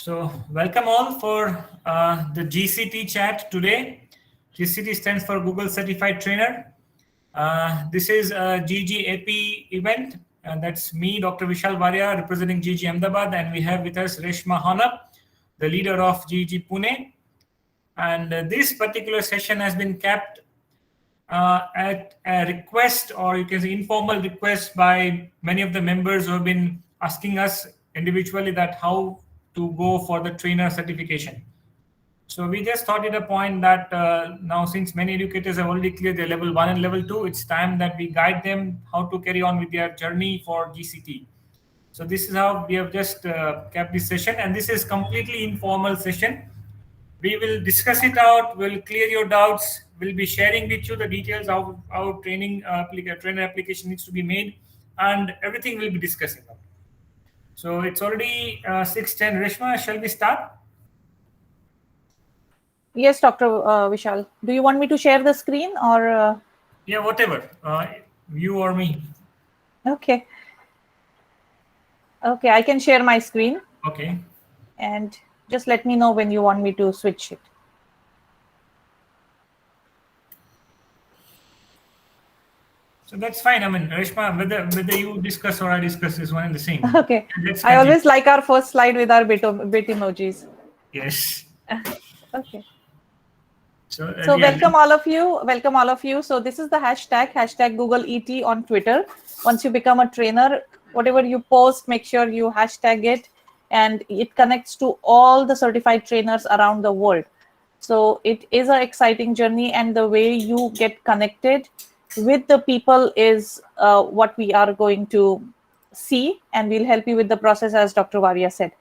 So welcome all for the GCT chat today. GCT stands for Google Certified Trainer. This is a GGAP event, and that's me, Dr. Vishal Varia, representing GG Ahmedabad, and we have with us Reshma Honap, the leader of GG Pune. And this particular session has been kept at a request, or you can say informal request, by many of the members who have been asking us individually that how to go for the trainer certification. So we just thought it a point that now, since many educators have already cleared their level 1 and level 2, it's time that we guide them how to carry on with their journey for GCT. So this is how we have just kept this session, and this is completely informal session. We will discuss it out, we'll clear your doubts, we'll be sharing with you the details of how trainer application needs to be made, and everything we'll be discussing about. So it's already 6:10. Reshma, shall we start? Yes, Dr. Vishal. Do you want me to share the screen or? Yeah, whatever. You or me. Okay. Okay, I can share my screen. Okay. And just let me know when you want me to switch it. So that's fine. I mean, Reshma, whether you discuss or I discuss is one and the same. Okay. I always like our first slide with our bit emojis. Yes. Okay. So yeah, welcome all of you. Welcome all of you. So this is the hashtag Google ET on Twitter. Once you become a trainer, whatever you post, make sure you hashtag it, and it connects to all the certified trainers around the world. So it is an exciting journey, and the way you get connected with the people is what we are going to see, and we'll help you with the process, as Dr. Varia said.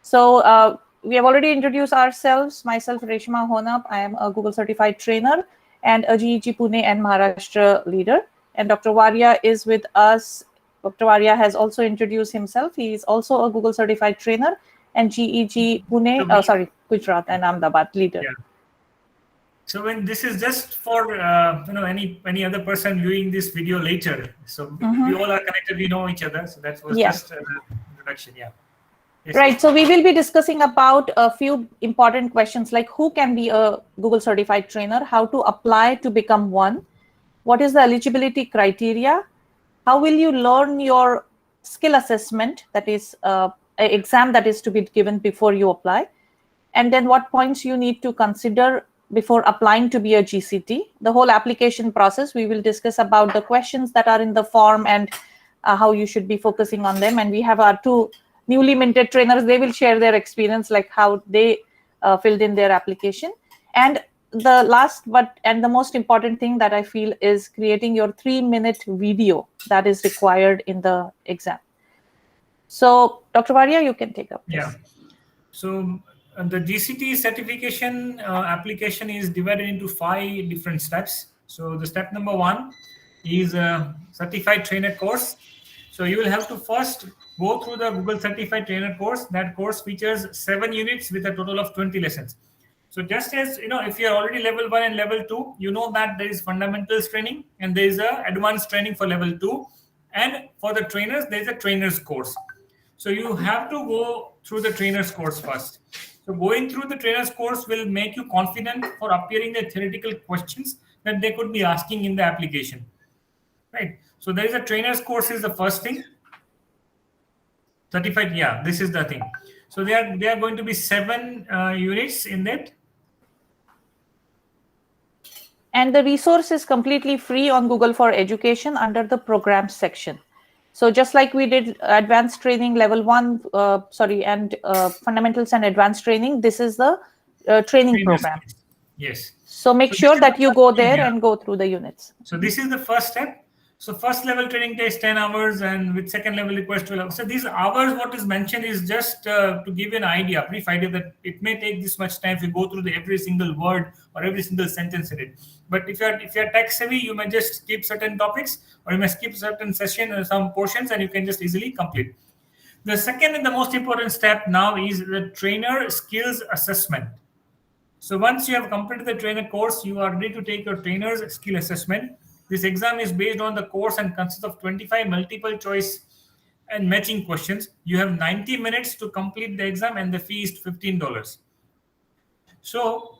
So we have already introduced ourselves. Myself, Reshma Honap. I am a Google certified trainer and a GEG Pune and Maharashtra leader. And Dr. Varia is with us. Dr. Varia has also introduced himself. He is also a Google certified trainer and GEG Pune, Gujarat and Ahmedabad leader. Yeah. So when this is just for any other person viewing this video later, so we all are connected, we know each other. So that was just an introduction. Yeah. Yes. Right. So we will be discussing about a few important questions, like who can be a Google certified trainer, how to apply to become one, what is the eligibility criteria, how will you learn your skill assessment, that is an exam that is to be given before you apply, and then what points you need to consider before applying to be a GCT. The whole application process, we will discuss about the questions that are in the form and how you should be focusing on them. And we have our two newly minted trainers. They will share their experience, like how they filled in their application. And the last and the most important thing that I feel is creating your 3-minute video that is required in the exam. So Dr. Varia, you can take up this. Yeah. So the GCT certification application is divided into 5 different steps. So the step number 1 is a certified trainer course. So you will have to first go through the Google Certified Trainer course. That course features 7 units with a total of 20 lessons. So just as, if you're already level 1 and level 2, you know that there is fundamentals training and there is a advanced training for level 2. And for the trainers, there is a trainer's course. So you have to go through the trainer's course first. So going through the trainer's course will make you confident for appearing the theoretical questions that they could be asking in the application. Right. So there is a trainer's course is the first thing. Certified, yeah, this is the thing. So they are going to be 7 units in that. And the resource is completely free on Google for Education under the programs section. So just like we did advanced training level 1, and fundamentals and advanced training, this is the training program. Yes. So make sure that you go there and go through the units. So this is the first step. So first level training takes 10 hours, and with second level request 12 hours. So these hours, what is mentioned is just to give you an idea, brief idea that it may take this much time if you go through every single word or every single sentence in it. But if you're tech savvy, you may just skip certain topics, or you may skip certain session or some portions, and you can just easily complete. The second and the most important step now is the trainer skills assessment. So once you have completed the trainer course, you are ready to take your trainer's skill assessment. This exam is based on the course and consists of 25 multiple choice and matching questions. You have 90 minutes to complete the exam, and the fee is $15. So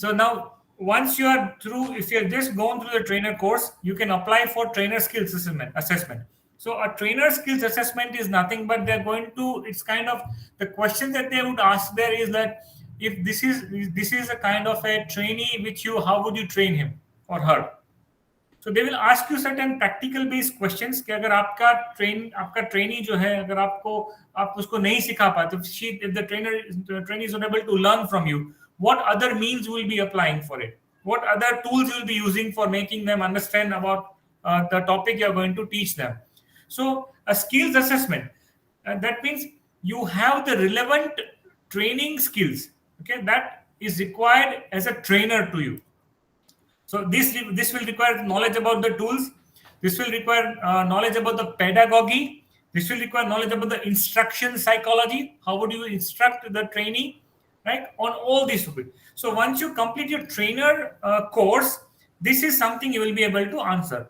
now once you are through, if you're just gone through the trainer course, you can apply for trainer skills assessment. So a trainer skills assessment is nothing but they're going to, it's kind of the question that they would ask there is that if this is a kind of a trainee which you, how would you train him or her? So they will ask you certain practical based questions कि अगर आपका trainee जो है, अगर आप उसको नहीं सिखा पाए, तो if the trainee is not able to learn from you, what other means you will be applying for it? What other tools you will be using for making them understand about the topic you are going to teach them? So a skills assessment, that means you have the relevant training skills, okay, that is required as a trainer to you. So this will require knowledge about the tools. This will require knowledge about the pedagogy. This will require knowledge about the instruction psychology. How would you instruct the trainee, right? On all these topics. So once you complete your trainer course, this is something you will be able to answer.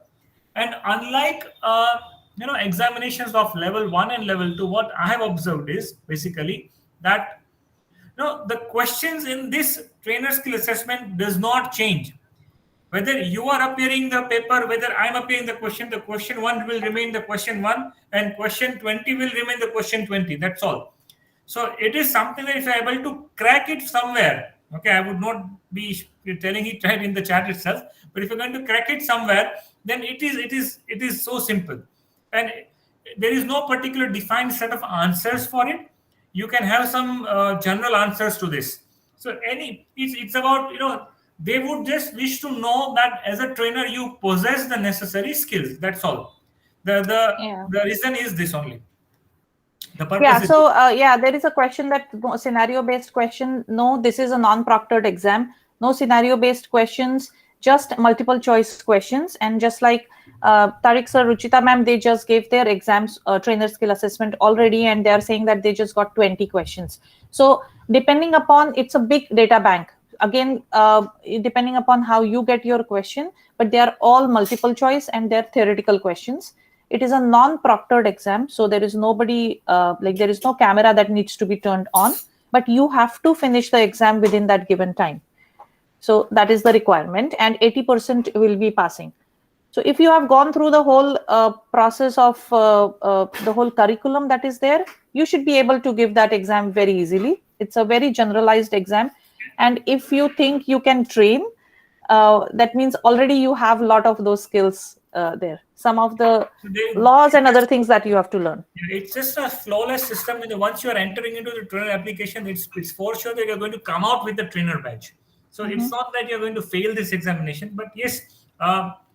And unlike examinations of level 1 and level 2, what I have observed is basically that the questions in this trainer skill assessment does not change. Whether you are appearing the paper, whether I'm appearing the question 1 will remain the question 1, and question 20 will remain the question 20. That's all. So it is something that if you're able to crack it somewhere, okay, I would not be telling it right in the chat itself, but if you're going to crack it somewhere, then it is so simple. And there is no particular defined set of answers for it. You can have some general answers to this. So it's about, they would just wish to know that as a trainer you possess the necessary skills. That's all. The reason is this only. The purpose there is a question that scenario based question. No, this is a non-proctored exam. No scenario based questions, just multiple choice questions. And just like Tariq sir, Ruchita ma'am, they just gave their exams trainer skill assessment already, and they are saying that they just got 20 questions. So depending upon, it's a big data bank. Again, depending upon how you get your question, but they are all multiple choice and they're theoretical questions. It is a non-proctored exam, so there is nobody, there is no camera that needs to be turned on, but you have to finish the exam within that given time. So that is the requirement, and 80% will be passing. So if you have gone through the whole process of the whole curriculum that is there, you should be able to give that exam very easily. It's a very generalized exam. And if you think you can train, that means already you have a lot of those skills there. Some of the laws and other things that you have to learn. It's just a flawless system. Once you are entering into the trainer application, it's for sure that you're going to come out with the trainer badge. So it's not that you're going to fail this examination. But yes,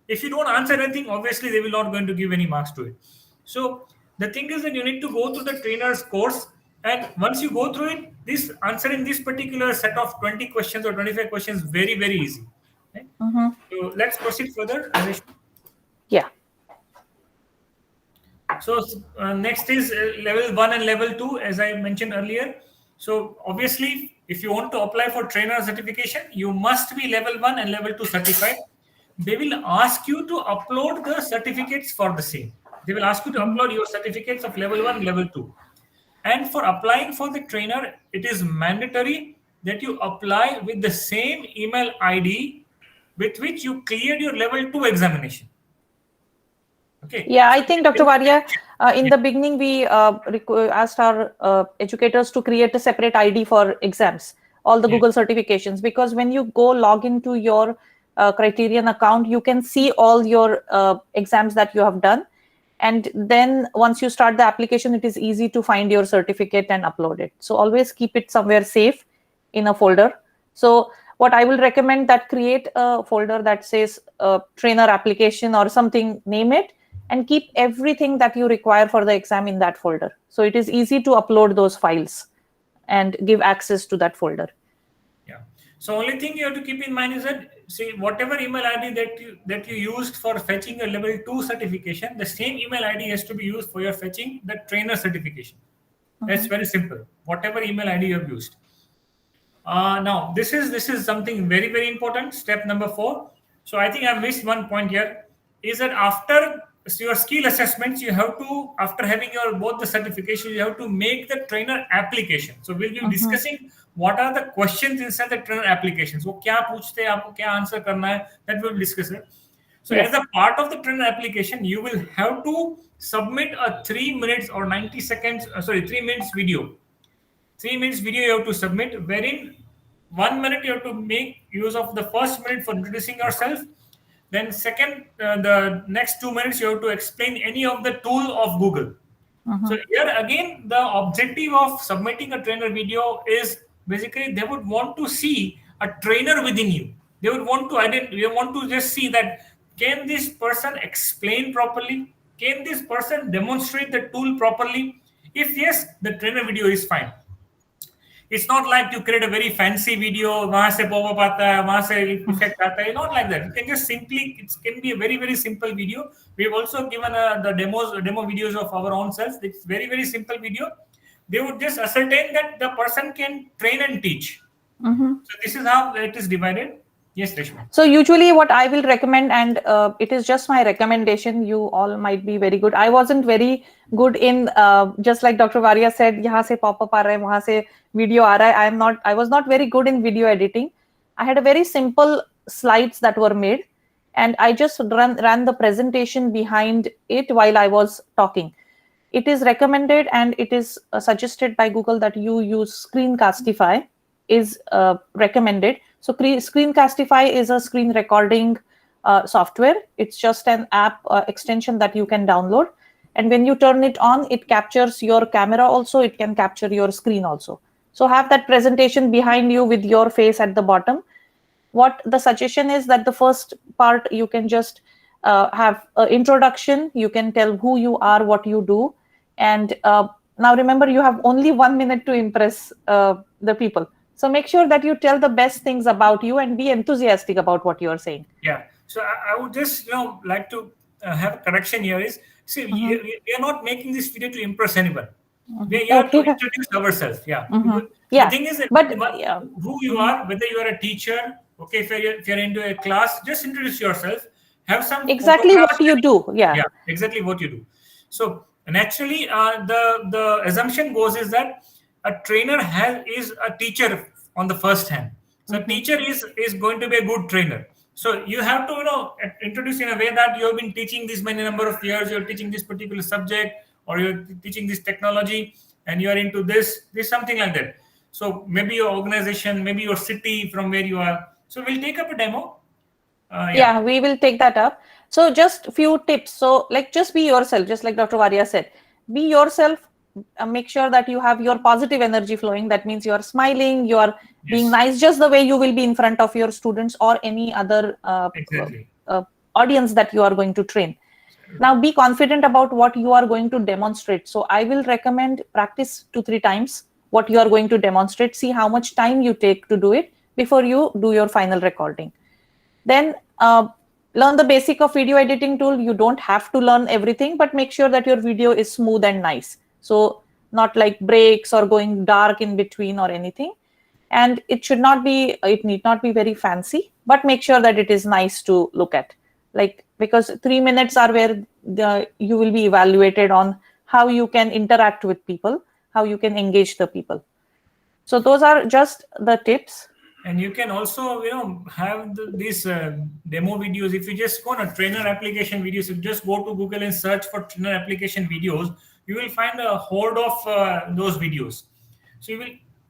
if you don't answer anything, obviously they will not going to give any marks to it. So the thing is that you need to go through the trainer's course. And once you go through it, this answering this particular set of 20 questions or 25 questions very, very easy. Right? So let's proceed further. Yeah. So next is level 1 and level 2, as I mentioned earlier. So obviously, if you want to apply for trainer certification, you must be level 1 and level 2 certified. They will ask you to upload the certificates for the same. They will ask you to upload your certificates of level 1, level 2. And for applying for the trainer, it is mandatory that you apply with the same email ID with which you cleared your level 2 examination. Okay. Yeah, I think Dr. Varia, in the beginning, we asked our educators to create a separate ID for exams, all the Google certifications, because when you go log into your Criterion account, you can see all your exams that you have done. And then once you start the application, it is easy to find your certificate and upload it. So always keep it somewhere safe in a folder. So what I will recommend, that create a folder that says trainer application or something, name it, and keep everything that you require for the exam in that folder. So it is easy to upload those files and give access to that folder. Yeah. So only thing you have to keep in mind is that, see, whatever email ID that you used for fetching a level 2 certification, the same email ID has to be used for your fetching the trainer certification. That's very simple. Whatever email ID you have used. Now, this is something very, very important. Step number 4. So I think I missed one point here. Is that after so your skill assessments, you have to, after having your both the certifications, you have to make the trainer application. So we'll be discussing what are the questions inside the trainer applications. वो क्या पूछते हैं, आपको क्या answer करना है, that we'll discuss it. So Yes. as a part of the trainer application, you will have to submit a 3 minutes or 90 seconds, 3 minutes video. 3 minutes video you have to submit, wherein 1 minute you have to make use of the first minute for introducing yourself. Then second, the next 2 minutes you have to explain any of the tool of Google. So here again, the objective of submitting a trainer video is basically they would want to see a trainer within you. They would want to they want to just see that can this person explain properly? Can this person demonstrate the tool properly? If yes, the trainer video is fine. It's not like you create a very fancy video, वहां से pop-up आता है, वहां से effect आता है. Not like that. You can just simply, it can be a very, very simple video. We have also given the demo videos of our own self. It's very, very simple video. They would just ascertain that the person can train and teach. So this is how it is divided. Yes, Reshma. So usually what I will recommend, and it is just my recommendation, you all might be very good. I wasn't very good in, just like Dr. Varia said, यहाँ से pop-up आ रहा है, वहाँ से video आ रहा है. I was not very good in video editing. I had a very simple slides that were made, and I just ran the presentation behind it while I was talking. It is recommended and it is suggested by Google that you use Screencastify is recommended. So Screencastify is a screen recording software. It's just an app extension that you can download. And when you turn it on, it captures your camera also. It can capture your screen also. So have that presentation behind you with your face at the bottom. What the suggestion is that the first part, you can just have an introduction. You can tell who you are, what you do. And now remember, you have only 1 minute to impress the people. So make sure that you tell the best things about you and be enthusiastic about what you're saying. Yeah. So I would just like to have a correction here is, see, we are not making this video to impress anyone. We are to introduce ourselves. Yeah. Yeah. The thing is that but who you are, whether you are a teacher, okay, if you're into a class, just introduce yourself. Have some exactly what you do. Yeah. Yeah, exactly what you do. So naturally, the assumption goes is that a trainer is a teacher on the first hand. So a teacher is going to be a good trainer. So you have to introduce in a way that you have been teaching this many number of years, you're teaching this particular subject, or you're teaching this technology, and you are into this something like that. So maybe your organization, maybe your city from where you are. So we'll take up a demo. Yeah, we will take that up. So just a few tips. So like just be yourself, just like Dr. Varia said. Be yourself. Make sure that you have your positive energy flowing. That means you are smiling, you are being nice, just the way you will be in front of your students or any other audience that you are going to train. Now be confident about what you are going to demonstrate. So I will recommend practice 2-3 times what you are going to demonstrate. See how much time you take to do it before you do your final recording. Then learn the basic of video editing tool. You don't have to learn everything, but make sure that your video is smooth and nice. So not like breaks or going dark in between or anything. And it need not be very fancy, but make sure that it is nice to look at. Like, because 3 minutes are where you will be evaluated on how you can interact with people, how you can engage the people. So those are just the tips. And you can also, have these demo videos. If you just go on a trainer application videos, you just go to Google and search for trainer application videos, you will find a horde of those videos. So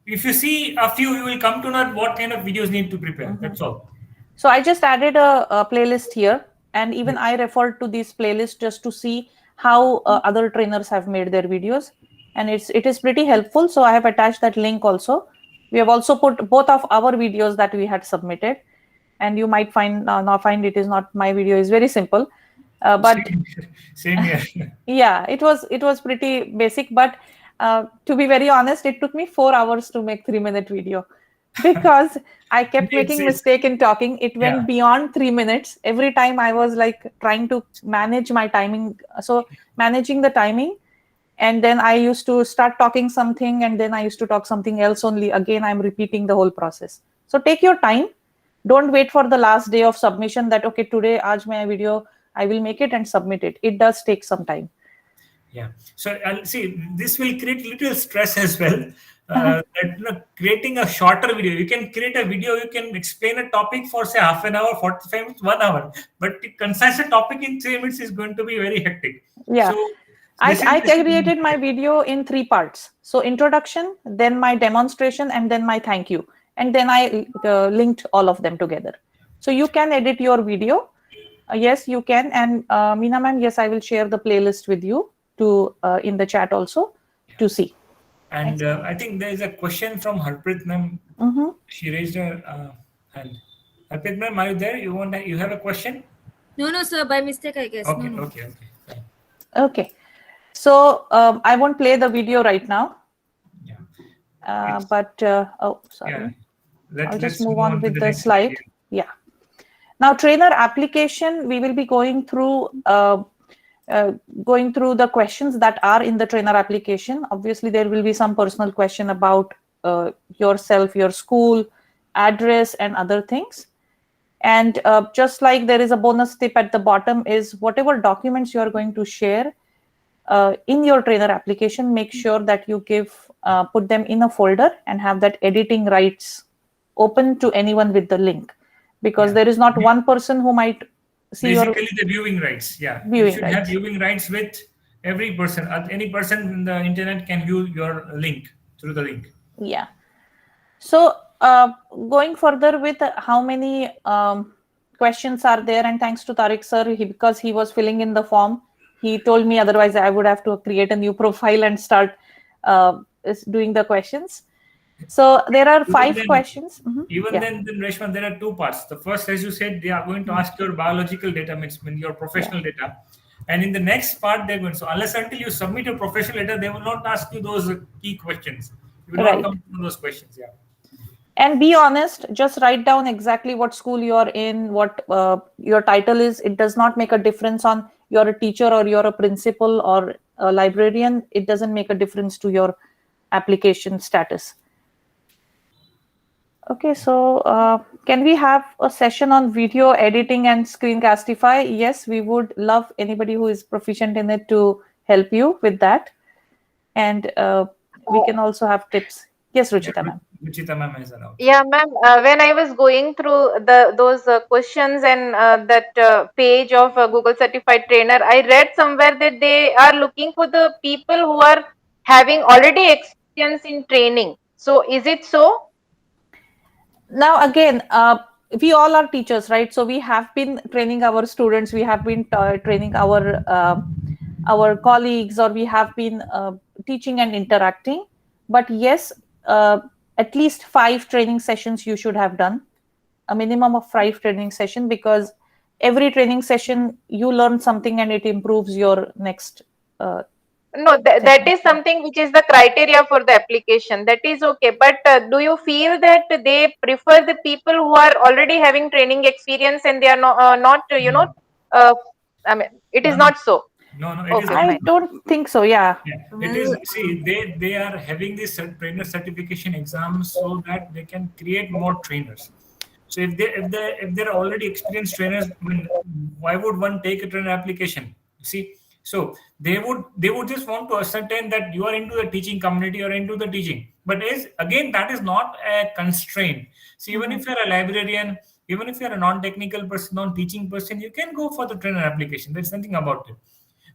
if you see a few, you will come to know what kind of videos need to prepare. That's all. So I just added a playlist here, and even I referred to this playlist just to see how other trainers have made their videos, and it is pretty helpful. So I have attached that link also. We have also put both of our videos that we had submitted, and you might find it is not my video, is very simple, but same here. Yeah, it was pretty basic, but to be very honest, it took me 4 hours to make 3-minute video because I kept making mistake in talking. It went beyond 3 minutes. Every time I was like trying to manage my timing. So managing the timing, and then I used to start talking something, and then I used to talk something else only. Again, I'm repeating the whole process. So take your time. Don't wait for the last day of submission that, okay, today, aaj mein video, I will make it and submit it. It does take some time. Yeah. So see, this will create little stress as well. Uh-huh. That, creating a shorter video, you can create a video, you can explain a topic for say half an hour, 45 minutes, 1 hour, but to concise a topic in 3 minutes is going to be very hectic. Yeah. So I created my video in 3 parts. So introduction, then my demonstration, and then my thank you. And then I linked all of them together. So you can edit your video. Yes, you can. And Meena ma'am, yes, I will share the playlist with you to in the chat also to see. And I think there is a question from Harpreet ma'am. Mm-hmm. She raised her hand. Harpreet ma'am, are you there? You have a question? No, sir. By mistake, I guess. Okay, No. okay. Fine. Okay. So I won't play the video right now. Yeah. Oh, sorry. Yeah. I'll just move on with the next slide. Yeah. Now, trainer application, we will be going through the questions that are in the trainer application. Obviously, there will be some personal question about yourself, your school, address, and other things. And just like there is a bonus tip at the bottom is whatever documents you are going to share in your trainer application, make sure that you put them in a folder and have that editing rights open to anyone with the link, because there is not one person who might see basically the viewing rights. Yeah, you should have viewing rights with every person. Any person in the internet can view your link through the link. Yeah. So going further with how many questions are there, and thanks to Tariq sir, because he was filling in the form, he told me otherwise I would have to create a new profile and start doing the questions. So there are 5 questions. Even then, Reshma, there are 2 parts. The first, as you said, they are going to ask your biological data, means your professional data. And in the next part, they're going to, so unless until you submit your professional data, they will not ask you those key questions. You will not come to those questions. Yeah. And be honest, just write down exactly what school you're in, what your title is. It does not make a difference on you're a teacher or you're a principal or a librarian. It doesn't make a difference to your application status. Okay, so can we have a session on video editing and Screencastify? Yes, we would love anybody who is proficient in it to help you with that. And we can also have tips. Yes, Ruchita ma'am. Ruchita ma'am has announced. Yeah, ma'am. When I was going through those questions and that page of Google Certified Trainer, I read somewhere that they are looking for the people who are having already experience in training. So is it so? Now again, we all are teachers, right? So we have been training our students, we have been training our colleagues, or we have been teaching and interacting. But yes, at least 5 training sessions you should have done, a minimum of 5 training sessions, because every training session you learn something and it improves your next no, that is something which is the criteria for the application. That is okay. But do you feel that they prefer the people who are already having training experience and they are not I mean, it is not so. No, Okay, I don't think so. Yeah. It is. See, they are having this trainer certification exams so that they can create more trainers. So if they're already experienced trainers, I mean, why would one take a trainer application? See, so they would just want to ascertain that you are into the teaching community or into the teaching. But again, that is not a constraint. See, even if you're a librarian, even if you're a non-technical person, non-teaching person, you can go for the trainer application. There's nothing about it.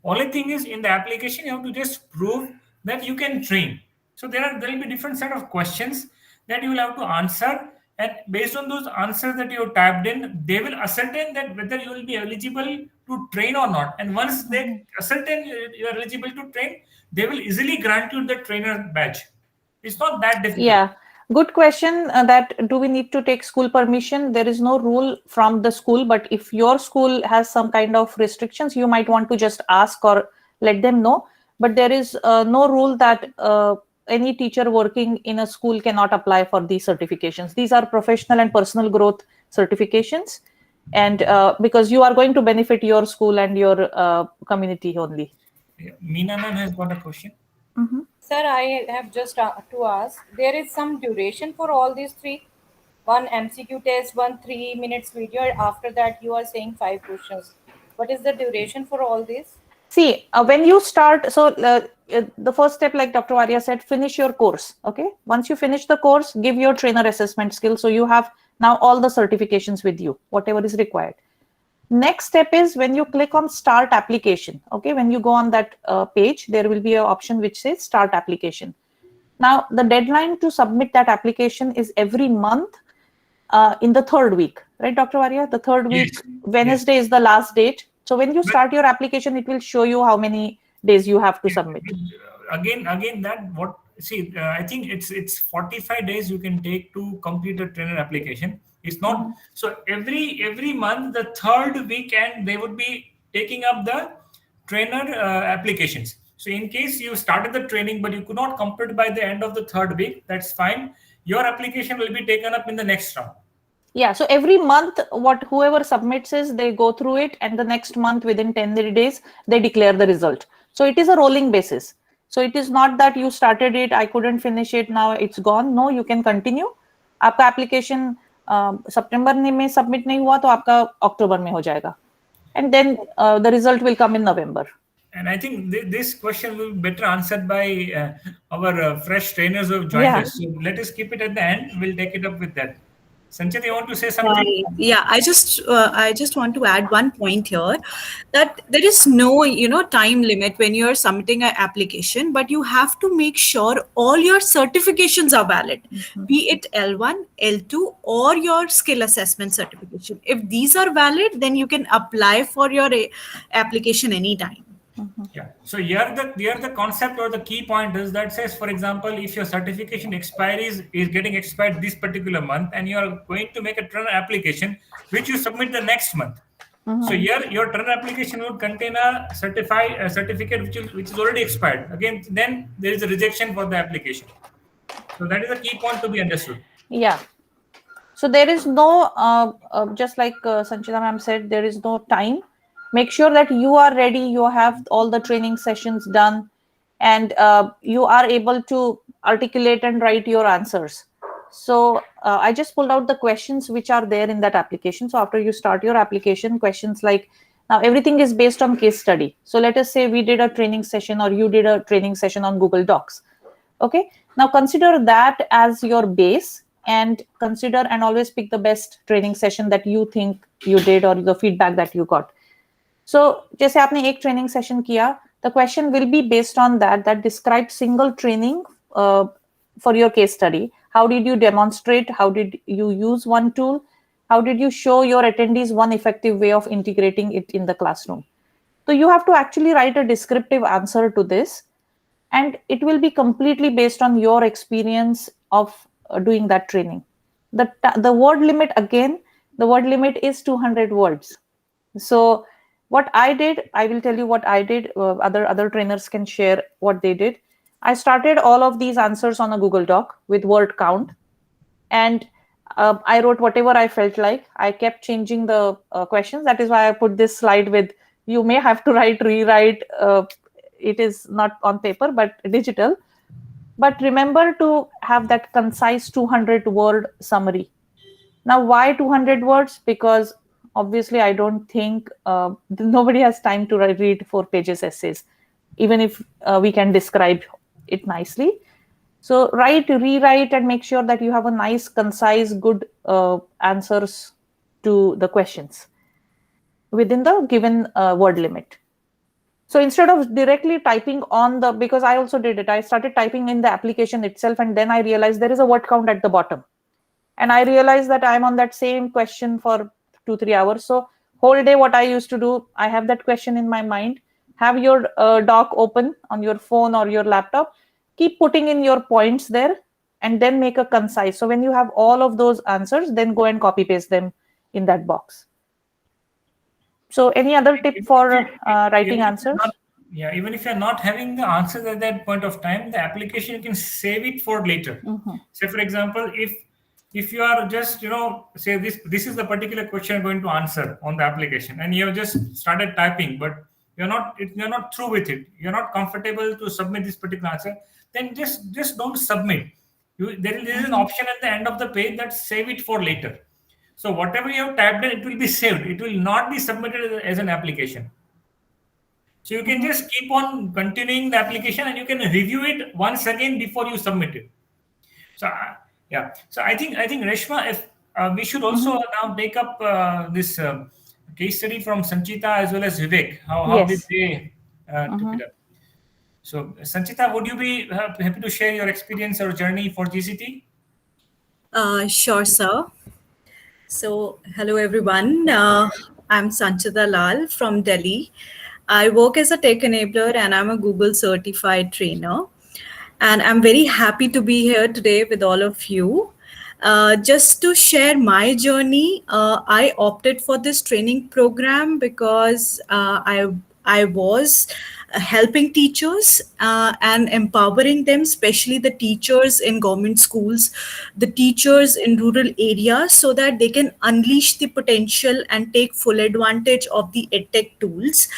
Only thing is, in the application, you have to just prove that you can train. So there will be different set of questions that you will have to answer, and based on those answers that you have typed in, they will ascertain that whether you will be eligible to train or not. And once they ascertain you are eligible to train, they will easily grant you the trainer badge. It's not that difficult. Yeah. Good question. That do we need to take school permission? There is no rule from the school, but if your school has some kind of restrictions, you might want to just ask or let them know. But there is no rule that any teacher working in a school cannot apply for these certifications. These are professional and personal growth certifications, and because you are going to benefit your school and your community only. Meena ma'am has got a question. Sir, I have just to ask, there is some duration for all these 3? One MCQ test, one 3 minutes video. After that, you are saying 5 questions. What is the duration for all this? See, when you start, the first step, like Dr. Varia said, finish your course. Okay. Once you finish the course, give your trainer assessment skill. So you have now all the certifications with you, whatever is required. Next step is when you click on start application. Okay. When you go on that page, there will be an option which says start application. Now, the deadline to submit that application is every month in the third week, right, Dr. Varia? The third week, Yes. Wednesday is the last date. So when you start your application, it will show you how many days you have to submit. Again, I think it's 45 days you can take to complete a trainer application. It's not so every month, the third weekend, they would be taking up the trainer applications. So in case you started the training but you could not complete by the end of the third week, that's fine. Your application will be taken up in the next round. Yeah, so every month, whoever submits is, they go through it, and the next month, within 10 days, they declare the result. So it is a rolling basis. So it is not that you started it, I couldn't finish it, now it's gone. No, you can continue. आपका application September में submit नहीं हुआ तो आपका October में हो जाएगा. And then the result will come in November. And I think this question will be better answered by our fresh trainers who have joined us. So let us keep it at the end. We'll take it up with that. Sanchit, you want to say something? Yeah, I just want to add one point here, that there is no time limit when you are submitting an application, but you have to make sure all your certifications are valid, be it L1, L2, or your skill assessment certification. If these are valid, then you can apply for your application anytime. Yeah. So here the concept or the key point is that says, for example, if your certification is getting expired this particular month and you are going to make a trainer application, which you submit the next month. So here your trainer application would contain a certificate which is already expired. Again, then there is a rejection for the application. So that is a key point to be understood. Yeah. So there is no, just like Sanchita ma'am said, there is no time. Make sure that you are ready, you have all the training sessions done, and you are able to articulate and write your answers. So I just pulled out the questions which are there in that application. So after you start your application, questions like, now everything is based on case study. So let us say we did a training session or you did a training session on Google Docs. Okay, now consider that as your base and consider and always pick the best training session that you think you did or the feedback that you got. So जैसे आपने एक training session किया, the question will be based on that describes single training for your case study. How did you demonstrate? How did you use one tool? How did you show your attendees one effective way of integrating it in the classroom? So you have to actually write a descriptive answer to this, and it will be completely based on your experience of doing that training. The word limit, again, the word limit is 200 words. So what I did, I will tell you what I did. Other trainers can share what they did. I started all of these answers on a Google Doc with word count, and I wrote whatever I felt like. I kept changing the questions. That is why I put this slide with, you may have to rewrite. It is not on paper, but digital. But remember to have that concise 200-word summary. Now, why 200 words? Because obviously, I don't think nobody has time to read 4 pages essays, even if we can describe it nicely. So rewrite, and make sure that you have a nice, concise, good answers to the questions within the given word limit. So instead of directly typing on because I also did it, I started typing in the application itself, and then I realized there is a word count at the bottom. And I realized that I'm on that same question for 2-3 hours. So whole day, what I used to do, I have that question in my mind, have your doc open on your phone or your laptop, keep putting in your points there, and then make a concise. So when you have all of those answers, then go and copy paste them in that box. So any other tip for writing answers? Yeah, even if you're not having the answers at that point of time, the application, you can save it for later. Say, for example, if you are just, say this is the particular question you're going to answer on the application, and you have just started typing, but you're not through with it, you're not comfortable to submit this particular answer, then just don't submit. There is an option at the end of the page that save it for later. So whatever you have typed in, it will be saved. It will not be submitted as an application. So you can just keep on continuing the application and you can review it once again before you submit it. So yeah. So I think Reshma, if we should also now take up this case study from Sanchita as well as Vivek. How did Yes. they took it up? So Sanchita, would you be happy to share your experience or journey for GCT? Sure, sir. So, hello everyone. I'm Sanchita Lal from Delhi. I work as a tech enabler and I'm a Google certified trainer. And I'm very happy to be here today with all of you. Just to share my journey, I opted for this training program because I was helping teachers and empowering them, especially the teachers in government schools, the teachers in rural areas, so that they can unleash the potential and take full advantage of the edtech tools.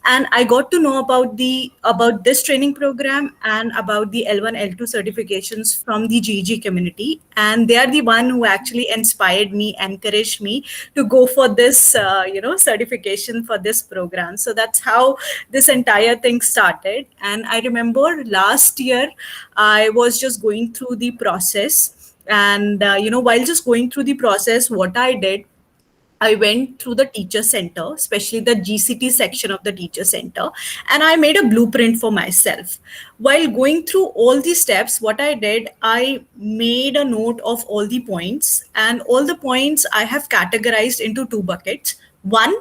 And I got to know about this training program and about the L1, L2 certifications from the GG community. And they are the one who actually inspired me, encouraged me to go for this, certification for this program. So that's how this entire thing started. And I remember last year, I was just going through the process. And, while just going through the process, what I did, I went through the teacher center, especially the GCT section of the teacher center, and I made a blueprint for myself. While going through all the steps, what I did, I made a note of all the points, and all the points I have categorized into two buckets. One,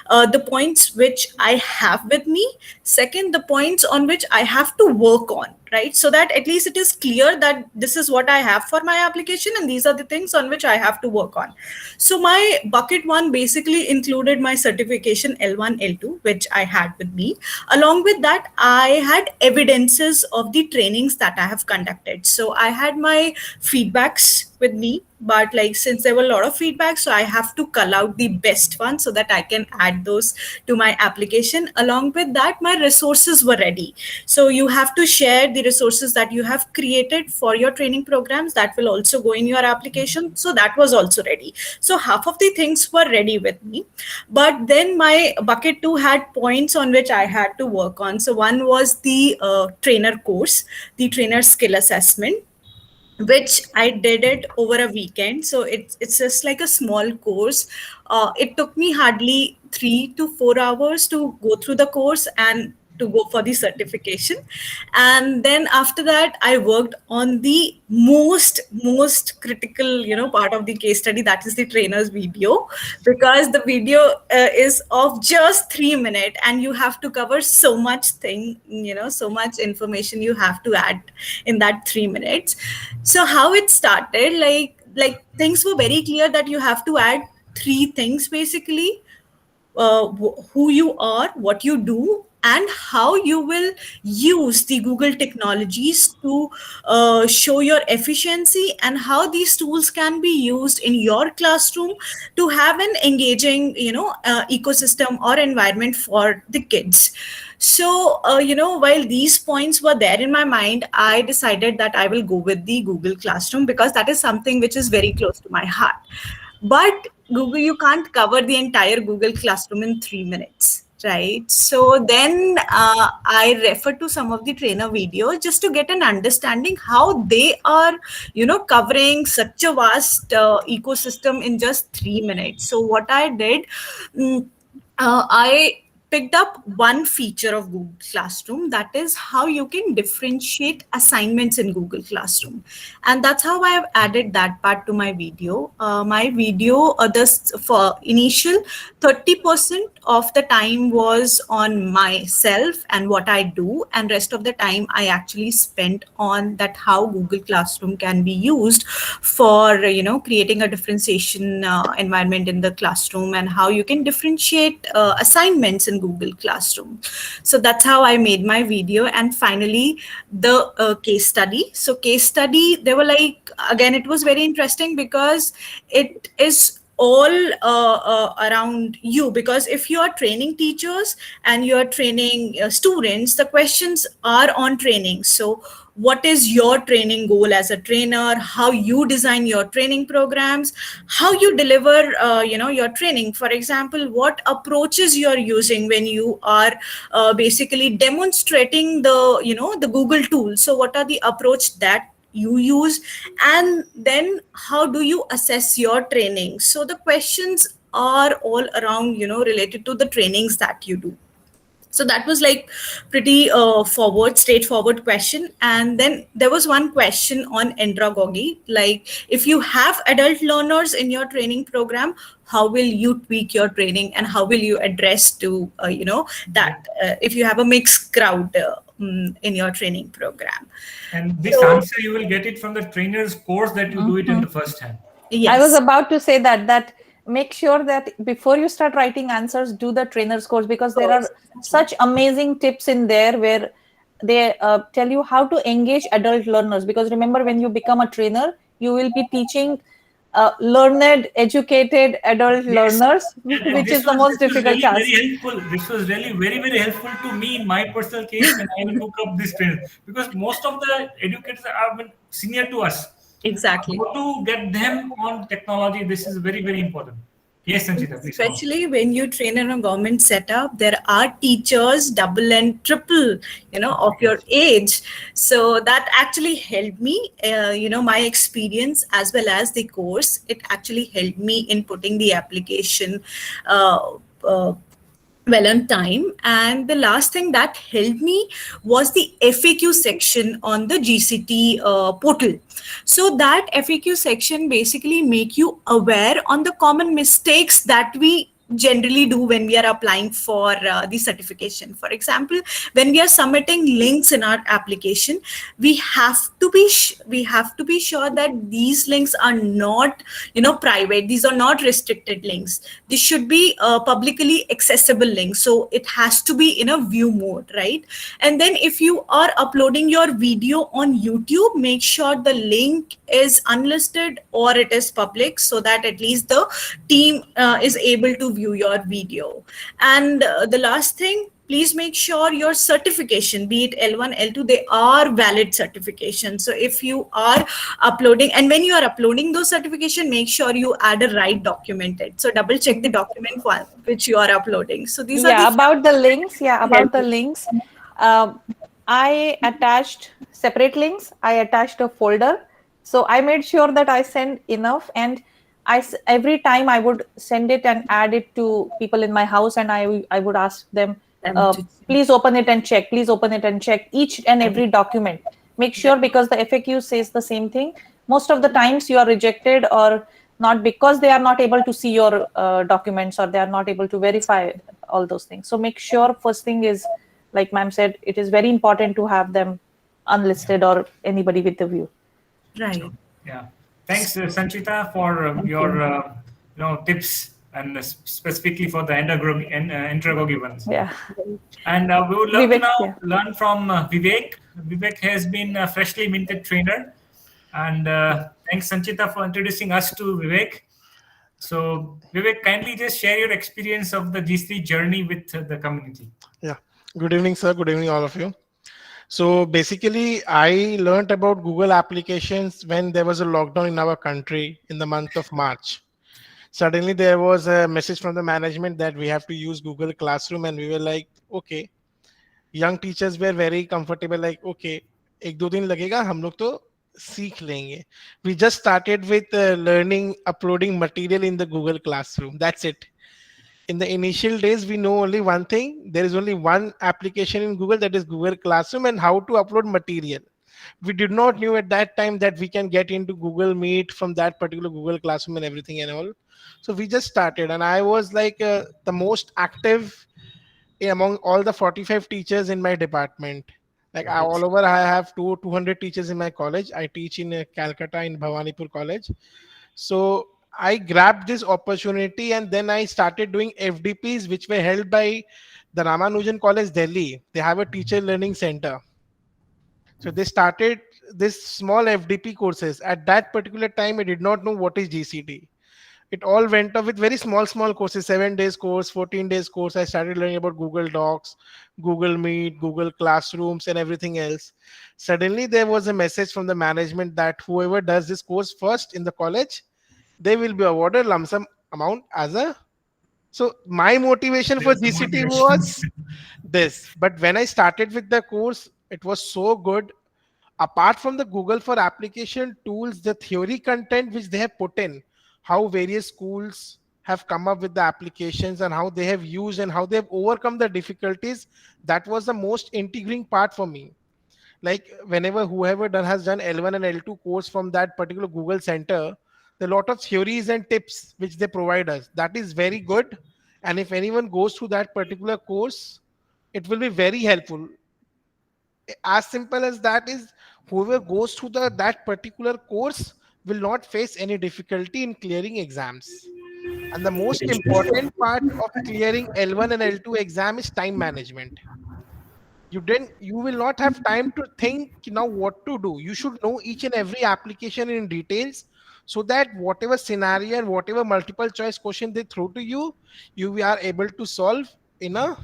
the points which I have with me. Second, the points on which I have to work on, right? So that at least it is clear that this is what I have for my application and these are the things on which I have to work on. So my bucket one basically included my certification L1, L2, which I had with me. Along with that, I had evidences of the trainings that I have conducted. So I had my feedbacks with me, but like since there were a lot of feedback, so I have to cull out the best ones so that I can add those to my application. Along with that, my resources were ready. So you have to share the resources that you have created for your training programs that will also go in your application. So that was also ready. So half of the things were ready with me, but then my bucket two had points on which I had to work on. So one was the trainer course, the trainer skill assessment, which I did it over a weekend. So it's just like a small course. It took me hardly 3 to 4 hours to go through the course and to go for the certification. And then after that, I worked on the most critical, part of the case study, that is the trainer's video, because the video is of just 3 minutes and you have to cover so much thing, so much information you have to add in that 3 minutes. So how it started, like things were very clear that you have to add 3 things basically. Who you are, what you do, and how you will use the Google technologies to show your efficiency, and how these tools can be used in your classroom to have an engaging, ecosystem or environment for the kids. So, while these points were there in my mind, I decided that I will go with the Google Classroom because that is something which is very close to my heart. But Google, you can't cover the entire Google Classroom in 3 minutes, right? So then I referred to some of the trainer videos just to get an understanding how they are, covering such a vast ecosystem in just 3 minutes. So what I did, I picked up one feature of Google Classroom, that is how you can differentiate assignments in Google Classroom. And that's how I have added that part to my video. My video, for initial 30% of the time was on myself and what I do, and rest of the time I actually spent on that how Google Classroom can be used for, creating a differentiation environment in the classroom, and how you can differentiate assignments in Google Classroom. So that's how I made my video. And finally, the case study. So case study, they were like, again, it was very interesting because it is all around you, because if you are training teachers and you are training students, the questions are on training. So what is your training goal as a trainer, how you design your training programs, how you deliver your training. For example, what approaches you are using when you are basically demonstrating the Google tool. So what are the approach that you use, and then how do you assess your training? So the questions are all around related to the trainings that you do. So that was like pretty straightforward question. And then there was one question on andragogy, like if you have adult learners in your training program, how will you tweak your training and how will you address to that if you have a mixed crowd in your training program. And this So- answer, you will get it from the trainer's course that you do it in the first hand. Yes. I was about to say that make sure that before you start writing answers, do the trainer's course, because there are such amazing tips in there where they tell you how to engage adult learners. Because remember, when you become a trainer, you will be teaching learned, educated adult learners, And which this is the was- most this was difficult really task. very helpful. This was really very, very helpful to me in my personal case when I will hook up this trainer, because most of the educators are senior to us. Exactly. How to get them on technology? This is very, very important. Yes, Sanchita, please. Especially when you train in a government setup, there are teachers double and triple, of your age. So that actually helped me, my experience as well as the course. It actually helped me in putting the application well on time. And the last thing that helped me was the FAQ section on the GCT portal. So that FAQ section basically make you aware on the common mistakes that we generally do when we are applying for the certification. For example, when we are submitting links in our application, we have to be sure that these links are not private. These are not restricted links. These should be publicly accessible links. So it has to be in a view mode, right? And then if you are uploading your video on YouTube, make sure the link is unlisted or it is public, so that at least the team is able to view your video. And the last thing, please make sure your certification, be it L1, L2, they are valid certifications. So if you are uploading, and when you are uploading those certification, make sure you add a right documented. So double check the document file which you are uploading. So these are the About the links. Yeah, about the links. I attached separate links. I attached a folder. So I made sure that I send enough, and every time I would send it and add it to people in my house, and I would ask them, please open it and check. Please open it and check each and every document. Make sure, because the FAQ says the same thing. Most of the times you are rejected or not because they are not able to see your documents, or they are not able to verify all those things. So make sure first thing is, like ma'am said, it is very important to have them unlisted or anybody with the view. right. Yeah. Thanks, Sanchita, for your tips, and specifically for the andragogy ones. Yeah. And we would love Vivek, to now yeah. learn from Vivek. Vivek has been a freshly minted trainer. And thanks, Sanchita, for introducing us to Vivek. So, Vivek, kindly just share your experience of the G3 journey with the community. Yeah. Good evening, sir. Good evening, all of you. So basically, I learned about Google applications when there was a lockdown in our country in the month of March. Suddenly, there was a message from the management that we have to use Google Classroom, and we were like, okay. Young teachers were very comfortable, like, okay, एक दो दिन लगेगा, हम लोग तो सीख लेंगे. We just started with learning uploading material in the Google Classroom. That's it. In the initial days, we know only one thing. There is only one application in Google, that is Google Classroom, and how to upload material. We did not knew at that time that we can get into Google Meet from that particular Google Classroom and everything and all. So we just started, and I was like the most active among all the 45 teachers in my department. Like all over, I have 200 teachers in my college. I teach in Calcutta in Bhawanipur College. So I grabbed this opportunity, and then I started doing FDPs, which were held by the Ramanujan College, Delhi. They have a teacher learning center. So they started this small FDP courses. At that particular time, I did not know what is GCT. it all went off with very small courses, 7 days course, 14 days course. I started learning about Google Docs, Google Meet, Google Classrooms, and everything else. Suddenly, there was a message from the management that whoever does this course first in the college, they will be awarded lump sum amount as a. So my motivation for That's the GCT motivation. was this. But when I started with the course, it was so good. Apart from the Google for application tools, the theory content which they have put in, how various schools have come up with the applications and how they have used and how they have overcome the difficulties, that was the most intriguing part for me. Like whenever whoever has done L1 and L2 course from that particular Google center, there are a lot of theories and tips which they provide us. That is very good. And if anyone goes through that particular course, it will be very helpful. As simple as that is, whoever goes through that particular course will not face any difficulty in clearing exams. And the most important part of clearing L1 and L2 exam is time management. You will not have time to think now what to do. You should know each and every application in details, so that whatever scenario and whatever multiple choice question they throw to you, you are able to solve in a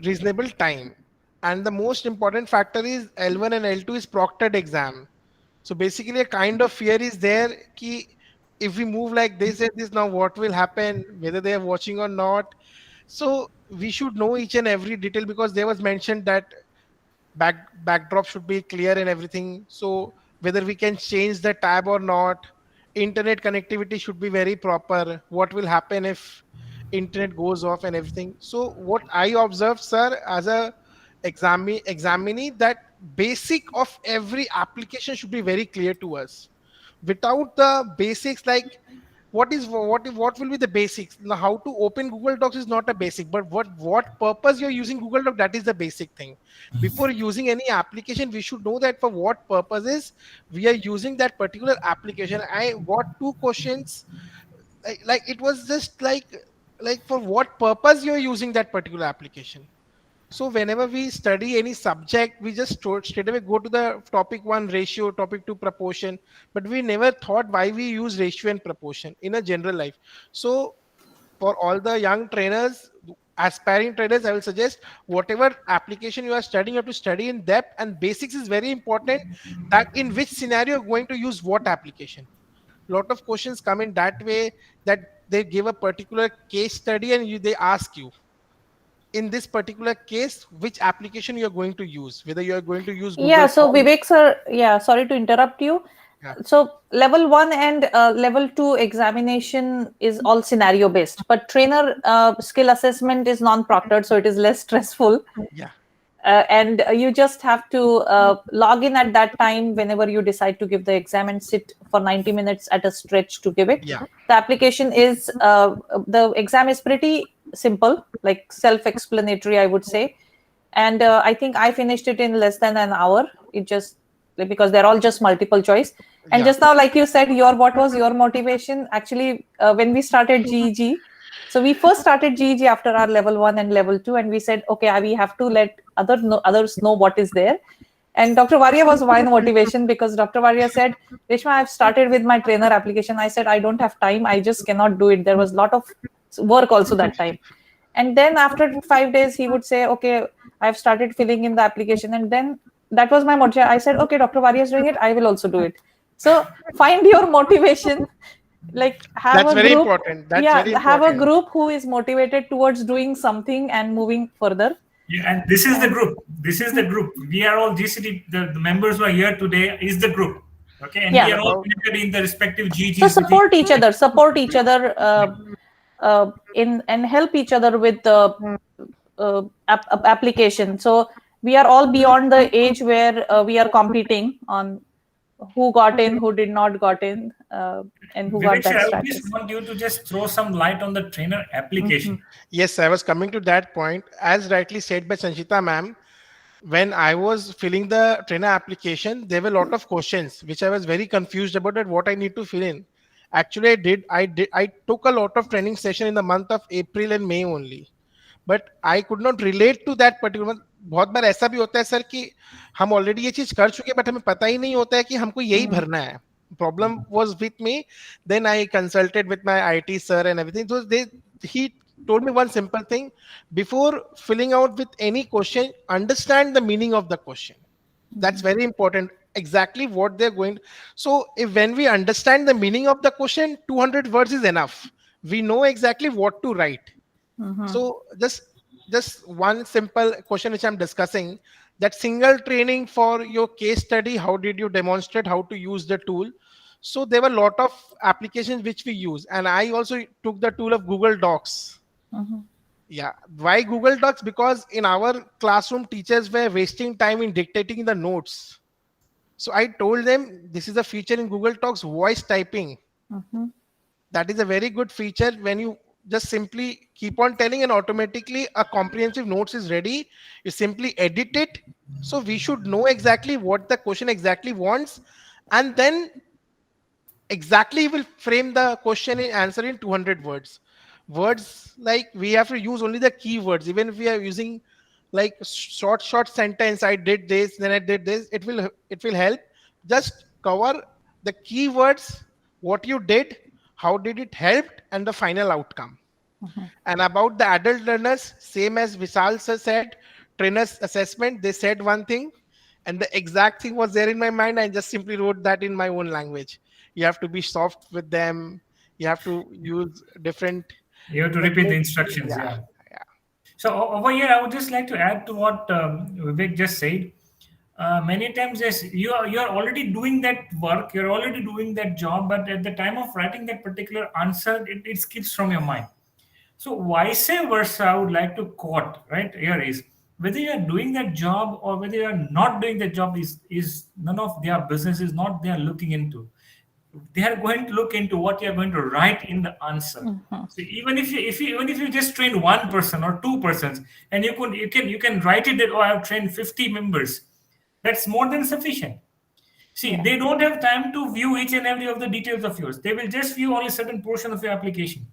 reasonable time. And the most important factor is L1 and L2 is proctored exam. So basically a kind of fear is there ki if we move like this and this, now what will happen, whether they are watching or not. So we should know each and every detail, because there was mentioned that backdrop should be clear and everything. So whether we can change the tab or not, internet connectivity should be very proper. What will happen if internet goes off and everything? So what I observed, sir, as a examinee, that basic of every application should be very clear to us. Without the basics, like what will be the basics? Now, how to open Google Docs is not a basic, but what purpose you're using Google Doc, that is the basic thing. Before using any application, we should know that for what purposes we are using that particular application. I got two questions, like it was just like for what purpose you're using that particular application. So whenever we study any subject, we just straight away go to the topic 1 ratio, topic 2 proportion, but we never thought why we use ratio and proportion in a general life. So for all the young trainers, aspiring traders, I will suggest whatever application you are studying, you have to study in depth, and basics is very important, that in which scenario you're going to use what application. Lot of questions come in that way, that they give a particular case study and they ask you, in this particular case, which application you're going to use, whether you're going to use Google Yeah, so Form. Vivek sir, yeah, sorry to interrupt you. Yeah. So level 1 and level 2 examination is all scenario based, but trainer skill assessment is non-proctored, so it is less stressful. Yeah. And you just have to log in at that time whenever you decide to give the exam and sit for 90 minutes at a stretch to give it. Yeah. The application is, the exam is pretty simple, like self-explanatory, I would say. And I think I finished it in less than an hour. It just, because they're all just multiple choice. And Yeah. just now, like you said, what was your motivation? Actually, when we started GEG, so we first started GEG after our level 1 and level 2, and we said, okay, we have to let others know what is there. And Dr. Varia was my motivation, because Dr. Varia said, Reshma, I've started with my trainer application. I said, I don't have time. I just cannot do it. There was a lot of work also that time. And then after 5 days, he would say, okay, I've started filling in the application. And then that was my motivation. I said, okay, Dr. Varia is doing it. I will also do it. So find your motivation. Like have That's a very group, important. That's yeah, very have a important. group who is motivated towards doing something and moving further. Yeah, and this is the group. This is the group. We are all GCT. The members who are here today is the group. Okay, and Yeah. we are all connected in the respective GGs. So support each other and help each other with the application. So we are all beyond the age where we are competing on who got in, who did not got in, and who got Vivek, sir, that I just status. want you to just throw some light on the trainer application. Yes, I was coming to that point. As rightly said by Sanchita ma'am, when I was filling the trainer application, there were a lot of questions which I was very confused about, that what I need to fill in. Actually, I took a lot of training session in the month of April and May only, but I could not relate to that particular month. बहुत बार ऐसा भी होता है sir कि हम already ये चीज कर चुके हैं, बट हमें पता ही नहीं होता है कि हमको यही भरना है. problem was with me. Then I consulted with my IT sir and everything. So he told me one simple thing: before filling out with any question, understand the meaning of the question. That's very important. Exactly what they're going. So if when we understand the meaning of the question, 200 words is enough. We know exactly what to write. So just one simple question which I'm discussing, that single training for your case study, how did you demonstrate how to use the tool? So there were a lot of applications which we use, and I also took the tool of Google Docs. Yeah. Why Google Docs? Because in our classroom, teachers were wasting time in dictating the notes. So I told them this is a feature in Google Docs, voice typing. That is a very good feature. When you just simply keep on telling and automatically a comprehensive notes is ready, you simply edit it. So we should know exactly what the question exactly wants, and then exactly will frame the question and answer in 200 words. Words like we have to use only the keywords. Even if we are using like short sentence, I did this, then I did this, it will help. Just cover the keywords, what you did, how did it help, and the final outcome. And about the adult learners, same as Vishal sir said, trainers assessment, they said one thing, and the exact thing was there in my mind. I just simply wrote that in my own language. You have to be soft with them. You have to use different. You have to repeat the instructions. Yeah. So over here, I would just like to add to what Vivek just said. Many times, yes, you are already doing that work, you're already doing that job, but at the time of writing that particular answer, it skips from your mind. So vice versa, I would like to quote right here is, whether you are doing that job or whether you are not doing that job is none of their business, is not they are looking into. They are going to look into what you are going to write in the answer. So even if you just train one person or two persons, and you can write it that, oh, I have trained 50 members, that's more than sufficient. See, they don't have time to view each and every of the details of yours. They will just view only certain portion of your application,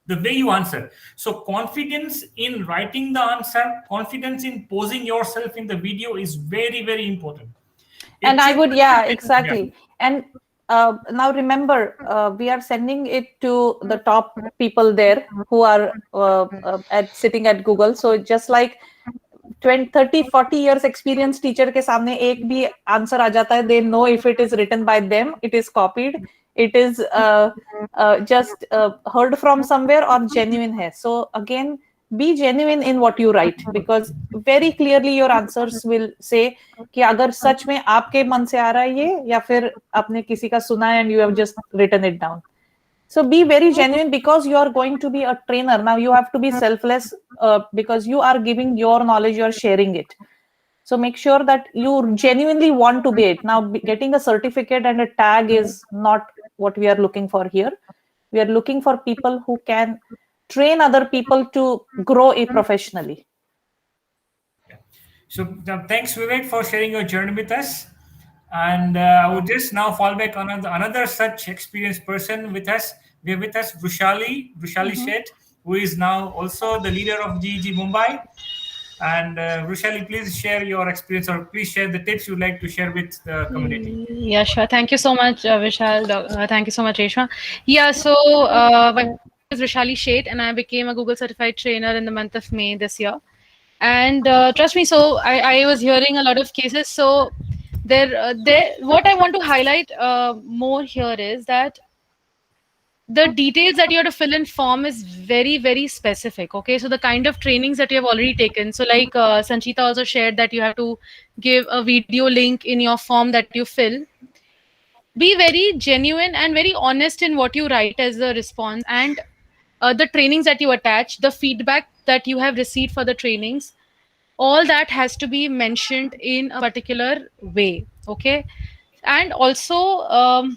the way you answer. So confidence in writing the answer, confidence in posing yourself in the video is very, very important. And I would, yeah, exactly. Yeah. And now remember, we are sending it to the top people there who are sitting at Google. So just like 20, 30, 40 years experience teacher के सामने एक भी answer आ जाता है, they know if it is written by them, it is copied, it is just heard from somewhere or genuine है. So again, be genuine in what you write, because very clearly your answers will say कि अगर सच में आपके मन से आ रहा है ये, या फिर आपने किसी का सुना है and you have just written it down. So be very genuine, because you are going to be a trainer. Now you have to be selfless because you are giving your knowledge, you are sharing it. So make sure that you genuinely want to be it. Now getting a certificate and a tag is not what we are looking for here. We are looking for people who can train other people to grow it professionally. So thanks, Vivek, for sharing your journey with us. And I would just now fall back on another such experienced person with us. We have with us Rushali Sheth, who is now also the leader of GEG Mumbai. And Rushali, please share your experience, or please share the tips you'd like to share with the community. Yeah, sure. Thank you so much, Vishal. Thank you so much, Reshma. Yeah, so my name is Rushali Sheth, and I became a Google certified trainer in the month of May this year. And trust me, so I was hearing a lot of cases. So what I want to highlight more here is that the details that you have to fill in form is very, very specific. Okay, so the kind of trainings that you have already taken. So like Sanchita also shared that you have to give a video link in your form that you fill. Be very genuine and very honest in what you write as a response, and the trainings that you attach, the feedback that you have received for the trainings, all that has to be mentioned in a particular way. Okay, and also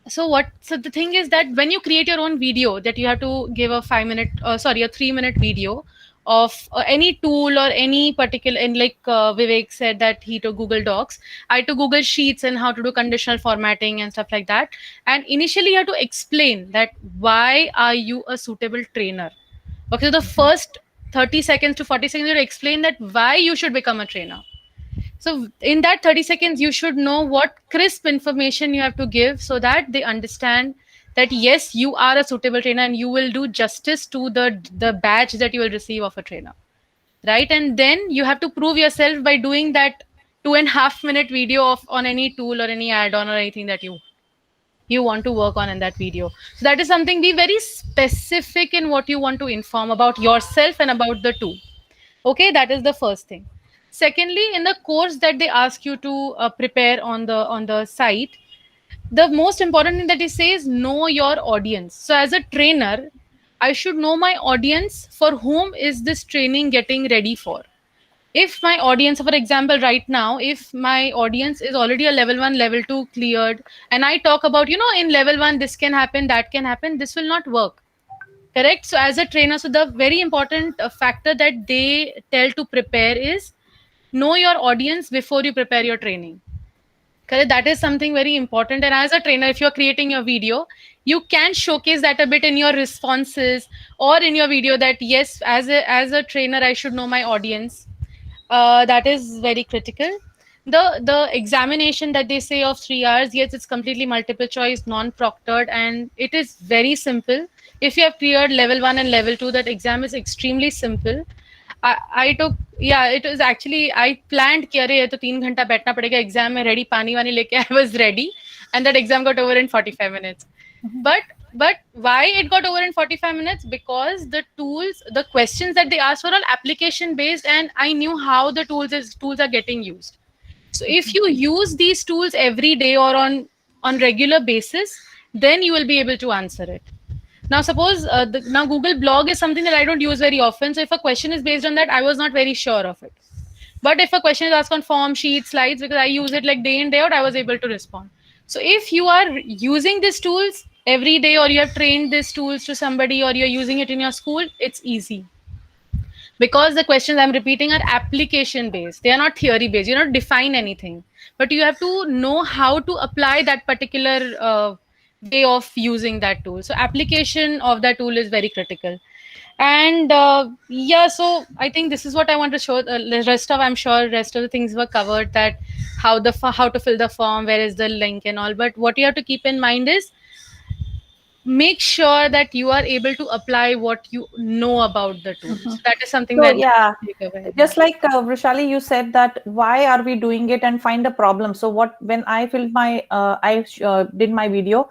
so the thing is that when you create your own video, that you have to give a 3-minute video of any tool or any particular, and like Vivek said that he took Google Docs, I took Google Sheets and how to do conditional formatting and stuff like that. And initially you have to explain that why are you a suitable trainer. Okay, so the first 30 seconds to 40 seconds you have to explain that why you should become a trainer. So in that 30 seconds, you should know what crisp information you have to give so that they understand that yes, you are a suitable trainer and you will do justice to the badge that you will receive of a trainer. Right? And then you have to prove yourself by doing that 2.5 minute video of on any tool or any add-on or anything that you want to work on in that video. So that is something, be very specific in what you want to inform about yourself and about the tool. Okay, that is the first thing. Secondly, in the course that they ask you to prepare on the site, the most important thing that they say is know your audience. So as a trainer, I should know my audience, for whom is this training getting ready for. If my audience, for example, right now, if my audience is already a level 1, level 2 cleared, and I talk about, in level 1 this can happen, that can happen, this will not work. Correct? So as a trainer, so the very important factor that they tell to prepare is know your audience before you prepare your training. Correct? That is something very important. And as a trainer, if you're creating your video, you can showcase that a bit in your responses or in your video, that yes, as a trainer, I should know my audience. That is very critical. The examination that they say of 3 hours, yes, it's completely multiple choice, non-proctored, and it is very simple. If you have cleared level 1 and level 2, that exam is extremely simple. I took, yeah, it was actually, I planned कि अरे ये तो 3 घंटा बैठना पड़ेगा exam में, ready पानी वानी लेके I was ready, and that exam got over in 45 minutes. But why it got over in 45 minutes? Because the tools, the questions that they asked were all application based, and I knew how the tools are getting used. So if you use these tools every day or on regular basis, then you will be able to answer it. Now, suppose now Google Blog is something that I don't use very often. So if a question is based on that, I was not very sure of it. But if a question is asked on form, sheet, slides, because I use it like day in, day out, I was able to respond. So if you are using these tools every day, or you have trained these tools to somebody, or you're using it in your school, it's easy. Because the questions I'm repeating are application based. They are not theory based. You don't define anything, but you have to know how to apply that particular way of using that tool. So application of that tool is very critical. And yeah, so I think this is what I want to show. The rest of, I'm sure rest of the things were covered, that how to fill the form, where is the link and all. But what you have to keep in mind is, make sure that you are able to apply what you know about the tools. Mhm. That is something So, that yeah, take away. just like Vrishali, you said that why are we doing it, and find a problem. So when I filmed my, did my video,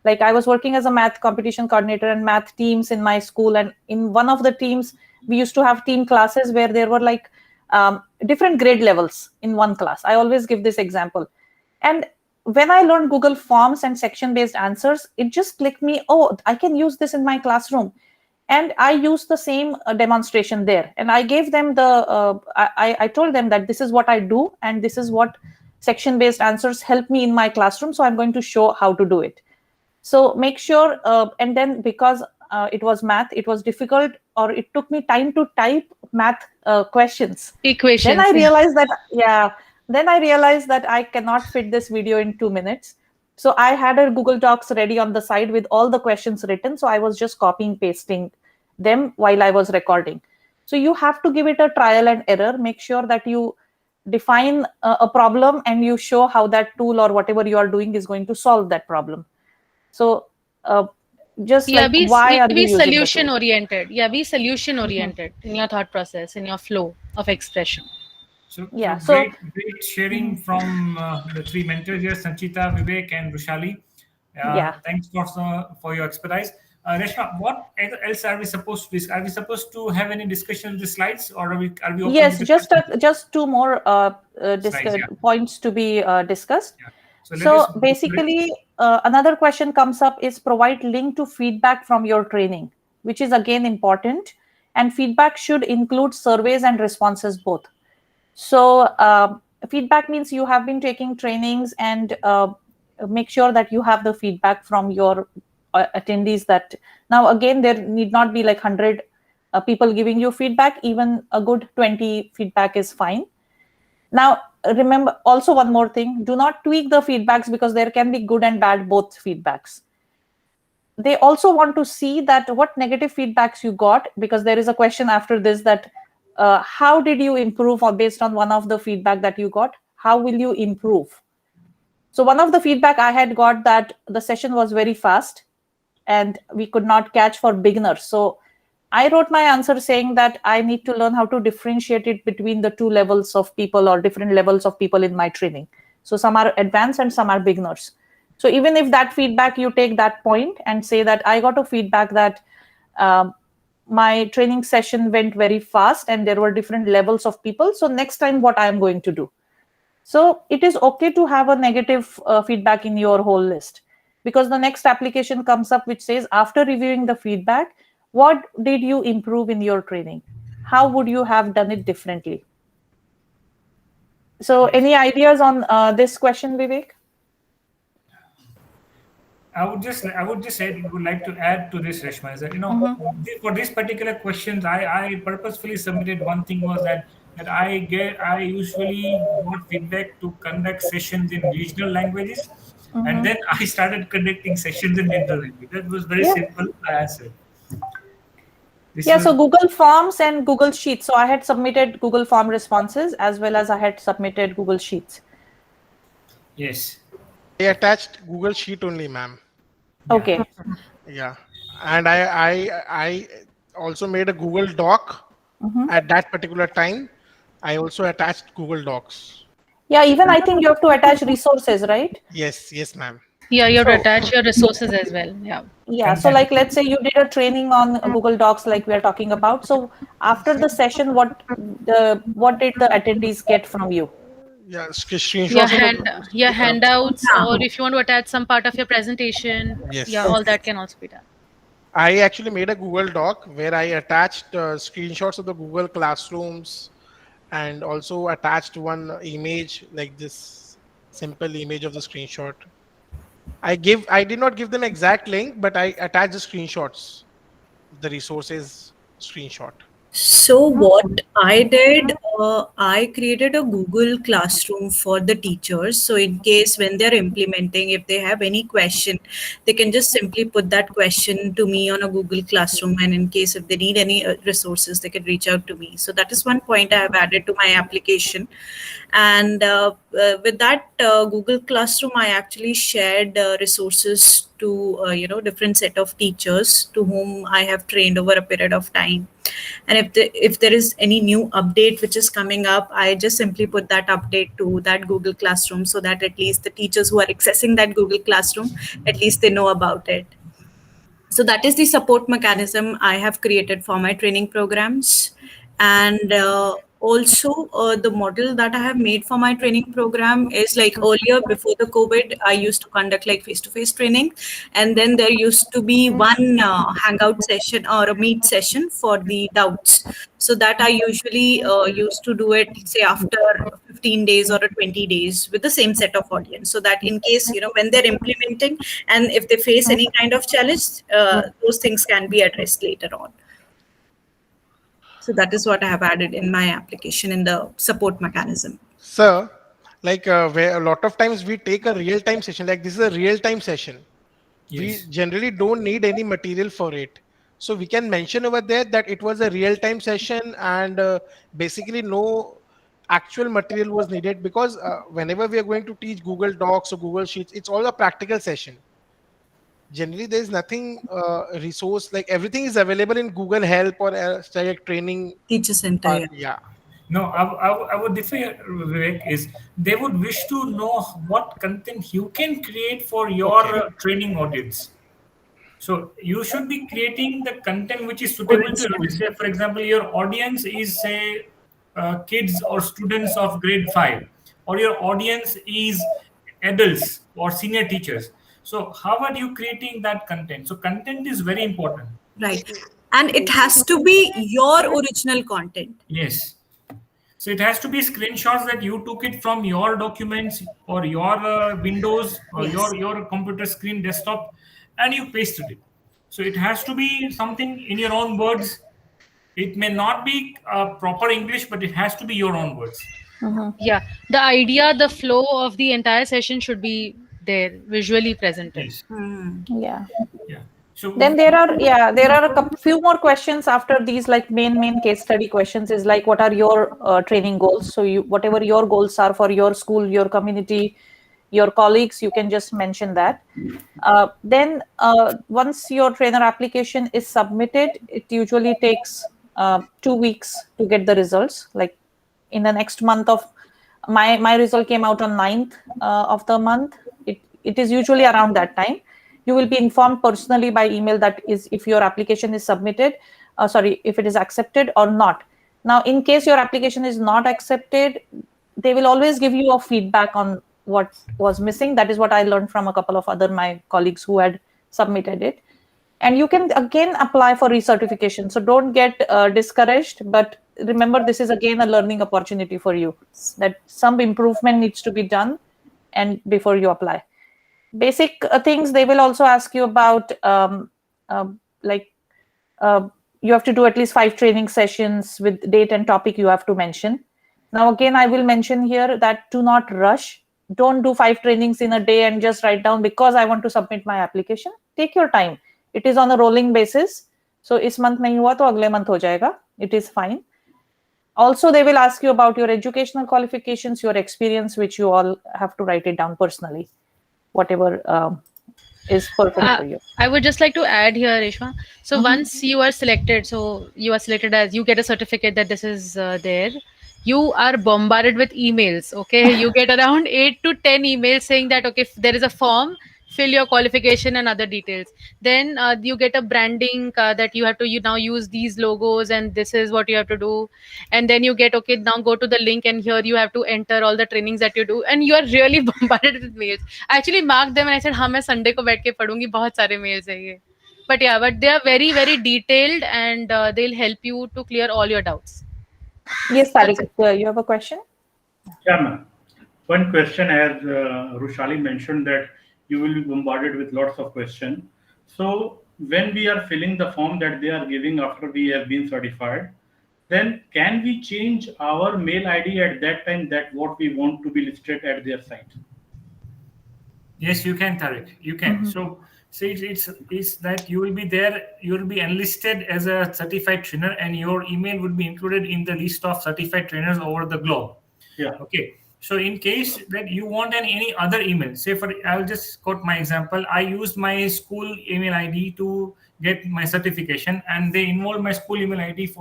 like I was working as a math competition coordinator and math teams in my school. And in one of the teams, we used to have team classes where there were like different grade levels in one class. I always give this example. And when I learned Google Forms and section-based answers, it just clicked me, oh, I can use this in my classroom. And I used the same demonstration there. And I gave them I told them that this is what I do, and this is what section-based answers help me in my classroom. So I'm going to show how to do it. So make sure, and then because it was math, it was difficult, or it took me time to type math questions. Equations. Then I realized that, then I realized that I cannot fit this video in 2 minutes. So I had a Google Docs ready on the side with all the questions written. So I was just copying, pasting them while I was recording. So you have to give it a trial and error. Make sure that you define a problem and you show how that tool or whatever you are doing is going to solve that problem. So just like, why are you using the tool? Solution oriented. Yeah, be solution oriented in your thought process, in your flow of expression. So, Yeah, so great sharing from the 3 mentors here, Sanchita, Vivek, and Rushali. Thanks for your expertise. Reshma, what else are we supposed to do? Are we supposed to have any discussion with the slides, or are we open? Yes, to just 2 more Slides, points to be discussed. Yeah. So basically, another question comes up is provide link to feedback from your training, which is again important. And feedback should include surveys and responses both. So feedback means you have been taking trainings, and make sure that you have the feedback from your attendees. That now again, there need not be like 100 people giving you feedback. Even a good 20 feedback is fine. Now, remember also one more thing, do not tweak the feedbacks, because there can be good and bad both feedbacks. They also want to see that what negative feedbacks you got, because there is a question after this that how did you improve, or based on one of the feedback that you got, how will you improve? So one of the feedback I had got that the session was very fast and we could not catch for beginners. So I wrote my answer saying that I need to learn how to differentiate it between the two levels of people, or different levels of people in my training. So some are advanced and some are beginners. So even if that feedback, you take that point and say that I got a feedback that my training session went very fast and there were different levels of people. So next time what I am going to do. So it is okay to have a negative feedback in your whole list, because the next application comes up which says, after reviewing the feedback, what did you improve in your training? How would you have done it differently? So any ideas on this question, Vivek? I would just say, would like to add to this, Reshma, is that, for these particular questions, I purposefully submitted one thing, was that I usually got feedback to conduct sessions in regional languages, and then I started conducting sessions in Indian language. That was very simple answer. So Google Forms and Google Sheets. So I had submitted Google Form responses as well as I had submitted Google Sheets. Yes. I attached Google Sheet only, ma'am. Okay. Yeah, and I also made a Google Doc at that particular time. I also attached Google Docs. Yeah, even I think you have to attach resources, right? Yes, ma'am. Yeah, you have to attach your resources as well. Yeah, so like, let's say you did a training on Google Docs, like we are talking about. So after the session, what did the attendees get from you? Yeah, screenshots. Your handouts, or if you want to attach some part of your presentation, all that can also be done. I actually made a Google Doc where I attached screenshots of the Google Classrooms, and also attached one image, like this simple image of the screenshot. I did not give them exact link, but I attached the screenshots, the resources screenshot. So what I did, I created a Google Classroom for the teachers. So in case when they're implementing, if they have any question, they can just simply put that question to me on a Google Classroom. And in case if they need any resources, they can reach out to me. So that is one point I have added to my application. And with that Google Classroom, I actually shared resources to different set of teachers to whom I have trained over a period of time. And if there is any new update which is coming up, I just simply put that update to that Google Classroom, so that at least the teachers who are accessing that Google Classroom, at least they know about it. So that is the support mechanism I have created for my training programs. And also the model that I have made for my training program is like, earlier before the COVID, I used to conduct like face-to-face training, and then there used to be one hangout session or a meet session for the doubts. So that I usually used to do it, say, after 15 days or 20 days with the same set of audience, so that in case when they're implementing and if they face any kind of challenge, those things can be addressed later on. So that is what I have added in my application in the support mechanism. Sir, like where a lot of times we take a real-time session, like this is a real-time session. Yes. We generally don't need any material for it. So we can mention over there that it was a real-time session and basically no actual material was needed, because whenever we are going to teach Google Docs or Google Sheets, it's all a practical session. Generally, there is nothing resource, like everything is available in Google Help or training teacher center. Yeah. No, I would differ, Vivek, is they would wish to know what content you can create for your training audience. So you should be creating the content which is suitable to you. Say, for example, your audience is, say, kids or students of grade 5, or your audience is adults or senior teachers. So how are you creating that content? So content is very important. Right. And it has to be your original content. Yes. So it has to be screenshots that you took it from your documents or your Windows or your computer screen, desktop, and you pasted it. So it has to be something in your own words. It may not be proper English, but it has to be your own words. Yeah. The idea, the flow of the entire session should be there, visually presented. Yes. Yeah. So Then there are a few more questions after these, like main case study questions is like, what are your training goals? So you, whatever your goals are for your school, your community, your colleagues, you can just mention that. Then once your trainer application is submitted, it usually takes 2 weeks to get the results. Like in the next month of my result came out on 9th of the month. It is usually around that time. You will be informed personally by email that is if your application is submitted, if it is accepted or not. Now, in case your application is not accepted, they will always give you a feedback on what was missing. That is what I learned from a couple of other my colleagues who had submitted it. And you can again apply for recertification. So don't get discouraged, but remember, this is again a learning opportunity for you, that some improvement needs to be done and before you apply. Basic things they will also ask you about, you have to do at least 5 training sessions with date and topic you have to mention. Now, again, I will mention here that do not rush. Don't do 5 trainings in a day and just write down because I want to submit my application. Take your time. It is on a rolling basis. So, is month nahi hua to agle month ho jayega. It is fine. Also, they will ask you about your educational qualifications, your experience, which you all have to write it down personally. Whatever is perfect for you. I would just like to add here, Reshma. So once you are selected, as you get a certificate that this is there, you are bombarded with emails. Okay, you get around 8 to 10 emails saying that okay, if there is a form, fill your qualification and other details. Then you get a branding that you have to now use these logos and this is what you have to do. And then you get okay, now go to the link and here you have to enter all the trainings that you do, and you are really bombarded with mails. I actually marked them and I said, "हाँ मैं Sunday को बैठ के पढ़ूंगी, बहुत सारे mails हैं ये." But yeah, but they are very very detailed and they'll help you to clear all your doubts. Yes, Tariq, you have a question? Yeah, ma'am. One question, as Rushali mentioned, that you will be bombarded with lots of questions. So when we are filling the form that they are giving after we have been certified, then can we change our mail ID at that time, that what we want to be listed at their site? Yes, you can, Tariq. You can. So see, it's that you will be there, you will be enlisted as a certified trainer, and your email would be included in the list of certified trainers over the globe. Yeah. Okay. So in case that you want any other email, say I'll just quote my example. I used my school email ID to get my certification, and they involved my school email ID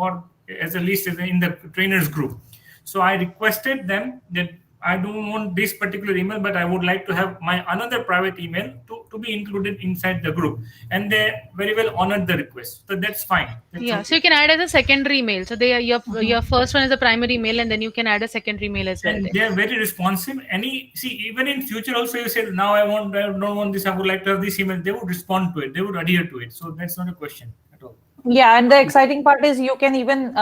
as a list in the trainers group. So I requested them that I don't want this particular email, but I would like to have my another private email to be included inside the group. And they very well honored the request. So that's fine. That's Yeah, okay. so you can add as a secondary mail. So your first one is a primary mail, and then you can add a secondary mail as well. And they are very responsive. Even in future also, you said now I don't want this, I would like to have this email. They would respond to it. They would adhere to it. So that's not a question at all. Yeah, and the exciting part is you can even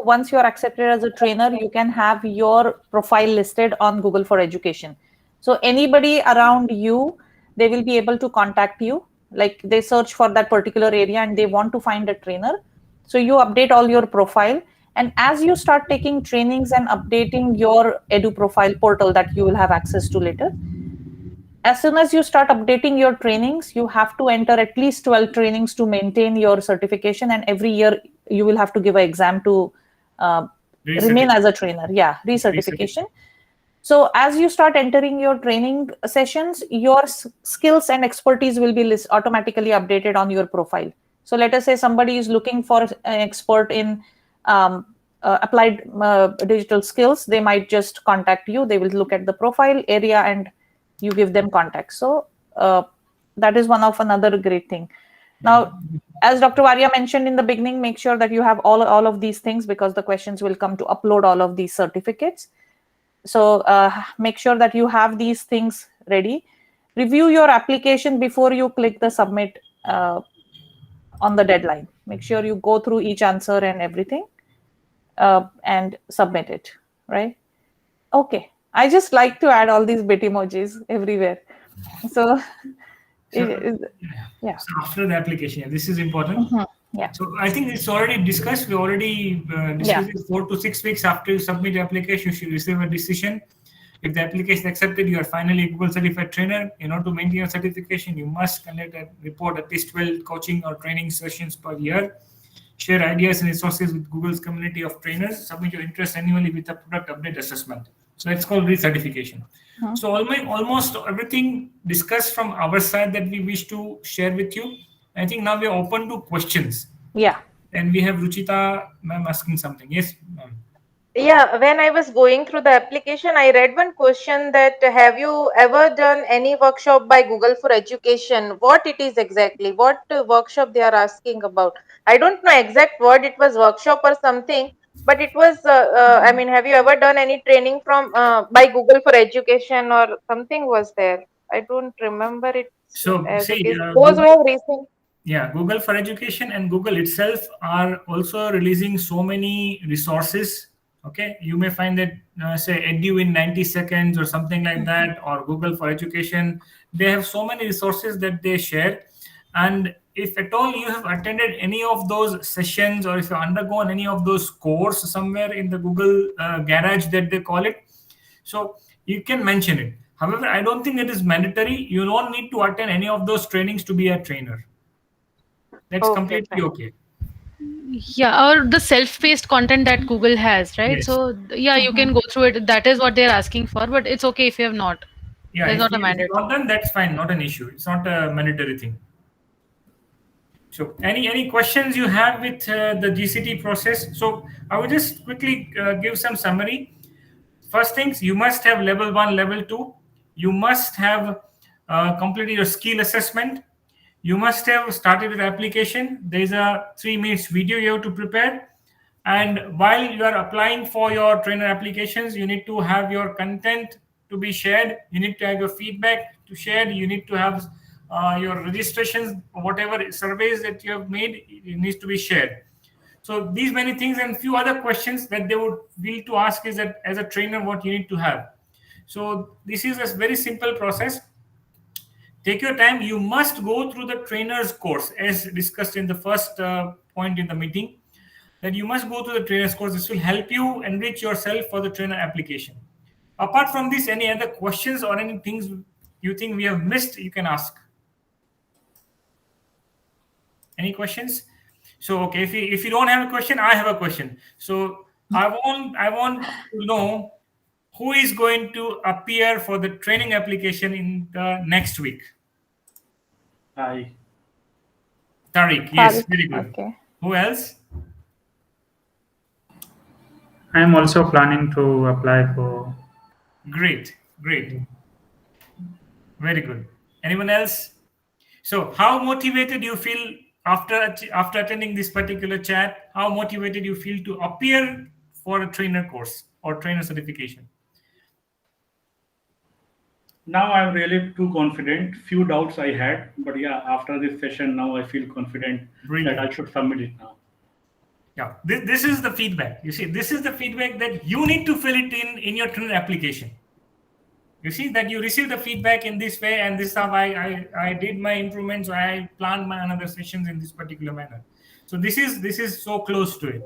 once you are accepted as a trainer, you can have your profile listed on Google for Education. So anybody around you, they will be able to contact you. Like they search for that particular area and they want to find a trainer. So you update all your profile, and as you start taking trainings and updating your Edu profile portal that you will have access to later, as soon as you start updating your trainings, you have to enter at least 12 trainings to maintain your certification. And every year you will have to give an exam to remain as a trainer. Yeah, recertification. So as you start entering your training sessions, your skills and expertise will be automatically updated on your profile. So let us say somebody is looking for an expert in applied digital skills. They might just contact you. They will look at the profile area and you give them contact. So that is another great thing. Now, as Dr. Varia mentioned in the beginning, make sure that you have all of these things, because the questions will come to upload all of these certificates. So make sure that you have these things ready. Review your application before you click the submit on the deadline. Make sure you go through each answer and everything and submit it, right? Okay. I just like to add all these bit emojis everywhere. So, yeah. So after the application, this is important. Yeah. So I think it's already discussed. We already discussed it. 4 to 6 weeks after you submit the application, you should receive a decision. If the application accepted, you are finally a Google certified trainer. In order to maintain your certification, you must conduct and report at least 12 coaching or training sessions per year. Share ideas and resources with Google's community of trainers. Submit your interest annually with a product update assessment. So that's called recertification. So almost everything discussed from our side that we wish to share with you. I think now we are open to questions. Yeah. And we have Ruchita ma'am asking something. Yes, ma'am. Yeah, when I was going through the application, I read one question that have you ever done any workshop by Google for Education? What it is exactly? What workshop they are asking about? I don't know exact word. It was workshop or something, but it was. I mean, have you ever done any training from by Google for Education or something was there? I don't remember it. So As see, it is. Those who have recent. yeah, Google for Education and Google itself are also releasing so many resources. Okay, you may find that say Edu in 90 seconds or something like that, or Google for Education. They have so many resources that they share, and if at all you have attended any of those sessions or if you undergone any of those course somewhere in the Google garage that they call it, so you can mention it. However, I don't think it is mandatory. You don't need to attend any of those trainings to be a trainer. That's Okay, completely fine. okay. Yeah, or the self-paced content that Google has, right? Yes. So yeah, you can go through it. That is what they're asking for, but it's okay if you have not. Yeah, It's if not a you- if mandate. you're not done, that's fine, not an issue. It's not a mandatory thing. So, any questions you have with the GCT process? So, I will just quickly give some summary. First things, you must have level 1, level 2. You must have completed your skill assessment. You must have started with the application. There's a 3 minutes video you have to prepare. And while you are applying for your trainer applications, you need to have your content to be shared. You need to have your feedback to share. You need to have your registrations, whatever surveys that you have made, it needs to be shared. So these many things and few other questions that they would will to ask is that as a trainer, what you need to have. So this is a very simple process. Take your time. You must go through the trainer's course as discussed in the first point in the meeting, that you must go through the trainer's course. This will help you enrich yourself for the trainer application. Apart from this, any other questions or any things you think we have missed, you can ask. Any questions? So, okay, if you don't have a question, I have a question. So I want to know who is going to appear for the training application in the next week. Hi. Tariq, yes, Tariq, very good. okay. Who else? I am also planning to apply for. Great, great. Very good. Anyone else? So, how motivated you feel after attending this particular chat? How motivated you feel to appear for a trainer course or trainer certification? Now I'm really too confident. Few doubts I had, but yeah, after this session, now I feel confident Brilliant. that I should submit it now. Yeah, this is the feedback. You see, this is the feedback that you need to fill it in your trainer application. You see that you receive the feedback in this way, and this is how I did my improvements. I planned my another sessions in this particular manner. So this is so close to it.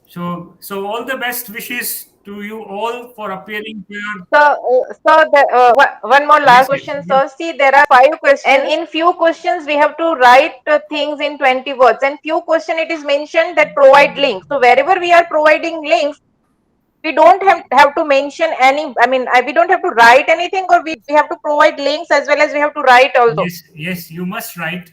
So all the best wishes to you all for appearing here. One more Yes, last question, yes. sir. See, there are 5 questions, and in few questions we have to write things in 20 words, and few question it is mentioned that provide links. So wherever we are providing links, we don't have to mention any. I mean, we don't have to write anything, or we have to provide links as well as we have to write also. Yes, you must write.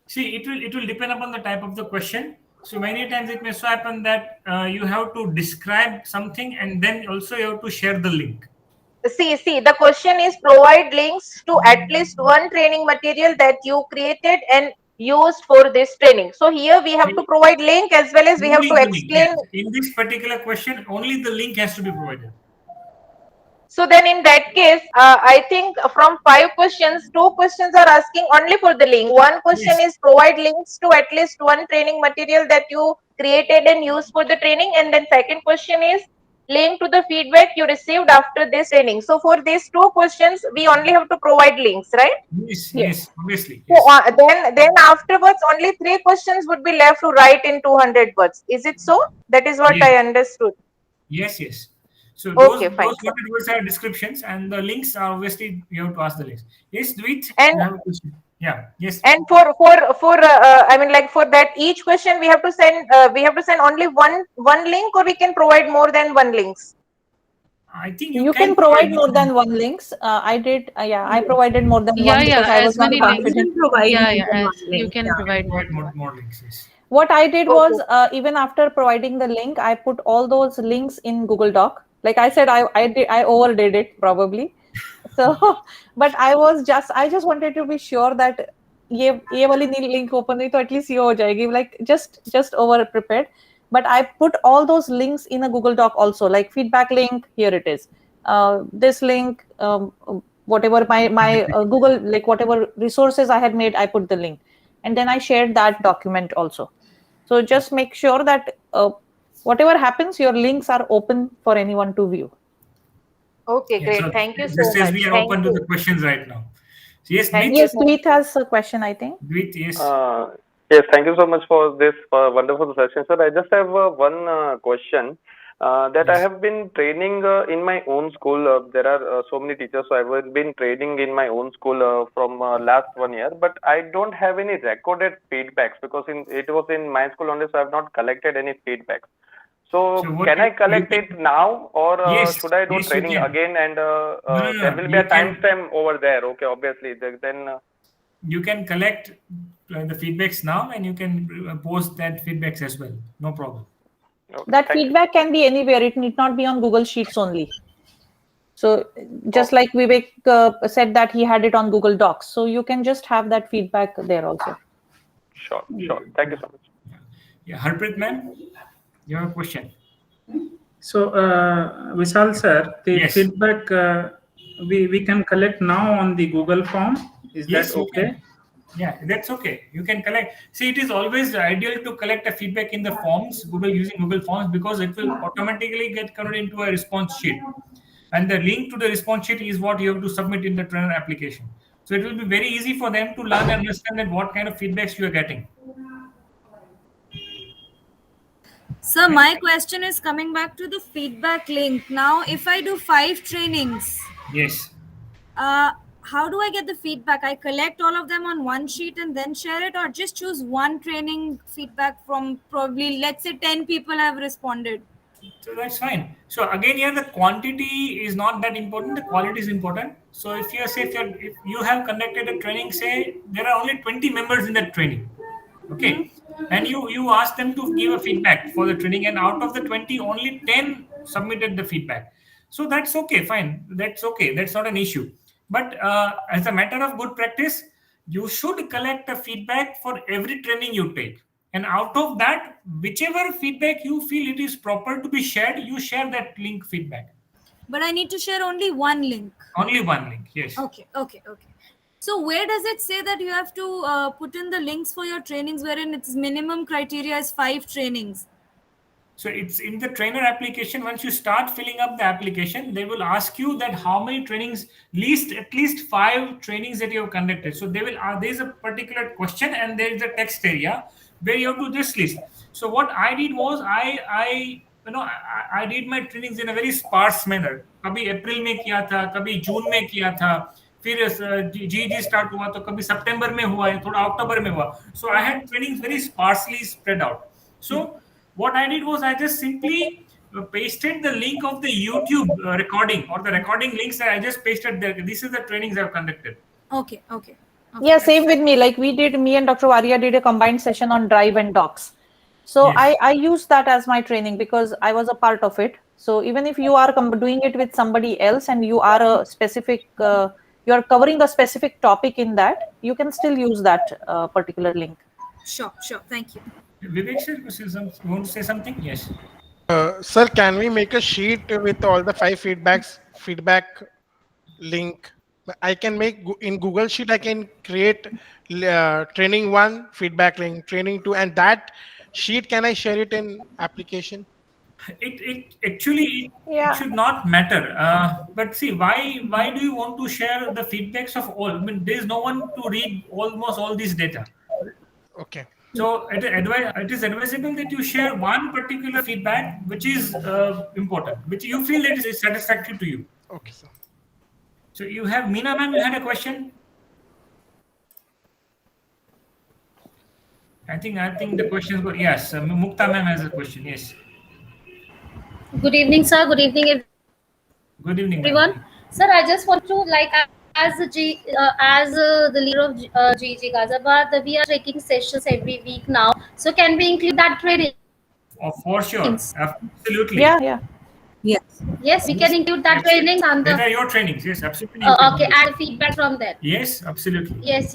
See, it will depend upon the type of the question. So many times it may so happen that you have to describe something and then also you have to share the link. See, the question is provide links to at least one training material that you created and used for this training. So here we have to provide link as well as we have to Only the link, explain. yes. In this particular question, only the link has to be provided. So then in that case, I think from 5 questions, 2 questions are asking only for the link. One question Yes. is provide links to at least one training material that you created and used for the training. And then second question is link to the feedback you received after this training. So for these 2 questions, we only have to provide links, right? Yes, obviously. So then afterwards, only 3 questions would be left to write in 200 words. Is it so? That is what Yes. I understood. Yes. So those, Okay, fine, those sir. wanted words are descriptions, and the links are obviously you have to ask the links. Yes, Dvit, And- you have a question. Yeah, yes. And for I mean, like for that each question we have to send only one link, or we can provide more than one links. I think You can provide more than one links. I did, I provided more than Yeah, one yeah, because I was as not many links. confident. Provide Yeah, more yeah, than as one you link, can yeah. provide more. more links. Yes. What I did Okay. was, even after providing the link, I put all those links in Google Doc. Like I said, I overdid it probably. So, but I just wanted to be sure that ये वाली link open है तो at least ये हो जाएगी. Like just over prepared. But I put all those links in a Google Doc also, like feedback link. Here it is. This link, whatever my Google, like whatever resources I had made, I put the link, and then I shared that document also. So just make sure that whatever happens, your links are open for anyone to view. Okay, Yeah, great. so Thank you so just as much. we are Thank open to you. the questions right now. So yes, Thank Dvit. Yes, Dvit has a question, I think. Dvit, yes. Yes, thank you so much for this wonderful session, sir. I just have one question that I Yes. have been training in my own school. There are so many teachers, so I've been training in my own school from last 1 year, but I don't have any recorded feedbacks because it was in my school only, so I have not collected any feedbacks. So So what can I collect you- it now, or Yes, should I do yes, you training can. again, and no, there will be you a can- timestamp over there? Okay, obviously. Then You can collect the feedbacks now, and you can post that feedbacks as well. No problem. okay, That thank you. feedback can be anywhere. It need not be on Google Sheets only. So just like Vivek said that he had it on Google Docs. So you can just have that feedback there also. Sure. Thank you so much. Yeah, Harpreet ma'am, you have a question. So, Vishal sir, the Yes. feedback we can collect now on the Google form. Is Yes, that you okay? can. Yeah, that's okay. You can collect. See, it is always ideal to collect a feedback in the forms, using Google Forms, because it will automatically get converted into a response sheet. And the link to the response sheet is what you have to submit in the trainer application. So it will be very easy for them to learn and understand that what kind of feedbacks you are getting. So my question is coming back to the feedback link. Now, if I do 5 trainings, Yes. how do I get the feedback? I collect all of them on one sheet and then share it, or just choose one training feedback from probably, let's say 10 people have responded. So that's fine. So again, here the quantity is not that important. The quality is important. So if you have conducted a training, say there are only 20 members in that training, okay, and you ask them to give a feedback for the training, and out of the 20, only 10 submitted the feedback. So that's okay, fine. That's okay. That's not an issue. But as a matter of good practice, you should collect a feedback for every training you take. And out of that, whichever feedback you feel it is proper to be shared, you share that link feedback. But I need to share only one link. Only one link, yes. Okay. So where does it say that you have to put in the links for your trainings, wherein its minimum criteria is 5 trainings? So it's in the trainer application. Once you start filling up the application, they will ask you that how many trainings, at least 5 trainings that you have conducted. So they will there's a particular question, and there is a text area where you have to just list. So what I did was I did my trainings in a very sparse manner. कभी अप्रैल में किया था, कभी जून में किया था, फिर GG start हुआ तो कभी सितंबर में हुआ है, थोड़ा अक्टूबर में हुआ. So I had trainings very sparsely spread out. So what I did was I just simply pasted the link of the YouTube recording, or the recording links that I just pasted there. This is the trainings I've conducted. Okay. Yeah, same with me. Like me and Dr. Varia did a combined session on Drive and Docs. So Yes. I used that as my training because I was a part of it. So even if you are doing it with somebody else and you are a specific, you are covering a specific topic in that, you can still use that particular link. Sure. Thank you. Vivek sir, you want to say something? Yes. Sir, can we make a sheet with all the 5 feedback link? I can make in Google Sheet, I can create training 1 feedback link, training 2, and that sheet, can I share it in application? It actually Yeah. it should not matter. But see, why do you want to share the feedbacks of all? I mean, there is no one to read almost all this data. Okay. So it is advisable that you share one particular feedback which is important, which you feel that is satisfactory to you. Okay, sir. So you have Meena ma'am, you had a question? I think the question is yes. Mukta ma'am has a question. Yes. Good evening, sir. Good evening, Good evening, everyone. ma'am. Sir, I just want to as the leader of GG Gazabad, we are taking sessions every week now. So can we include that training? Oh, for sure, absolutely. Yeah. Yes, we can include that training and That are your trainings. Yes, absolutely. okay, and feedback from there. Yes, absolutely. Yes.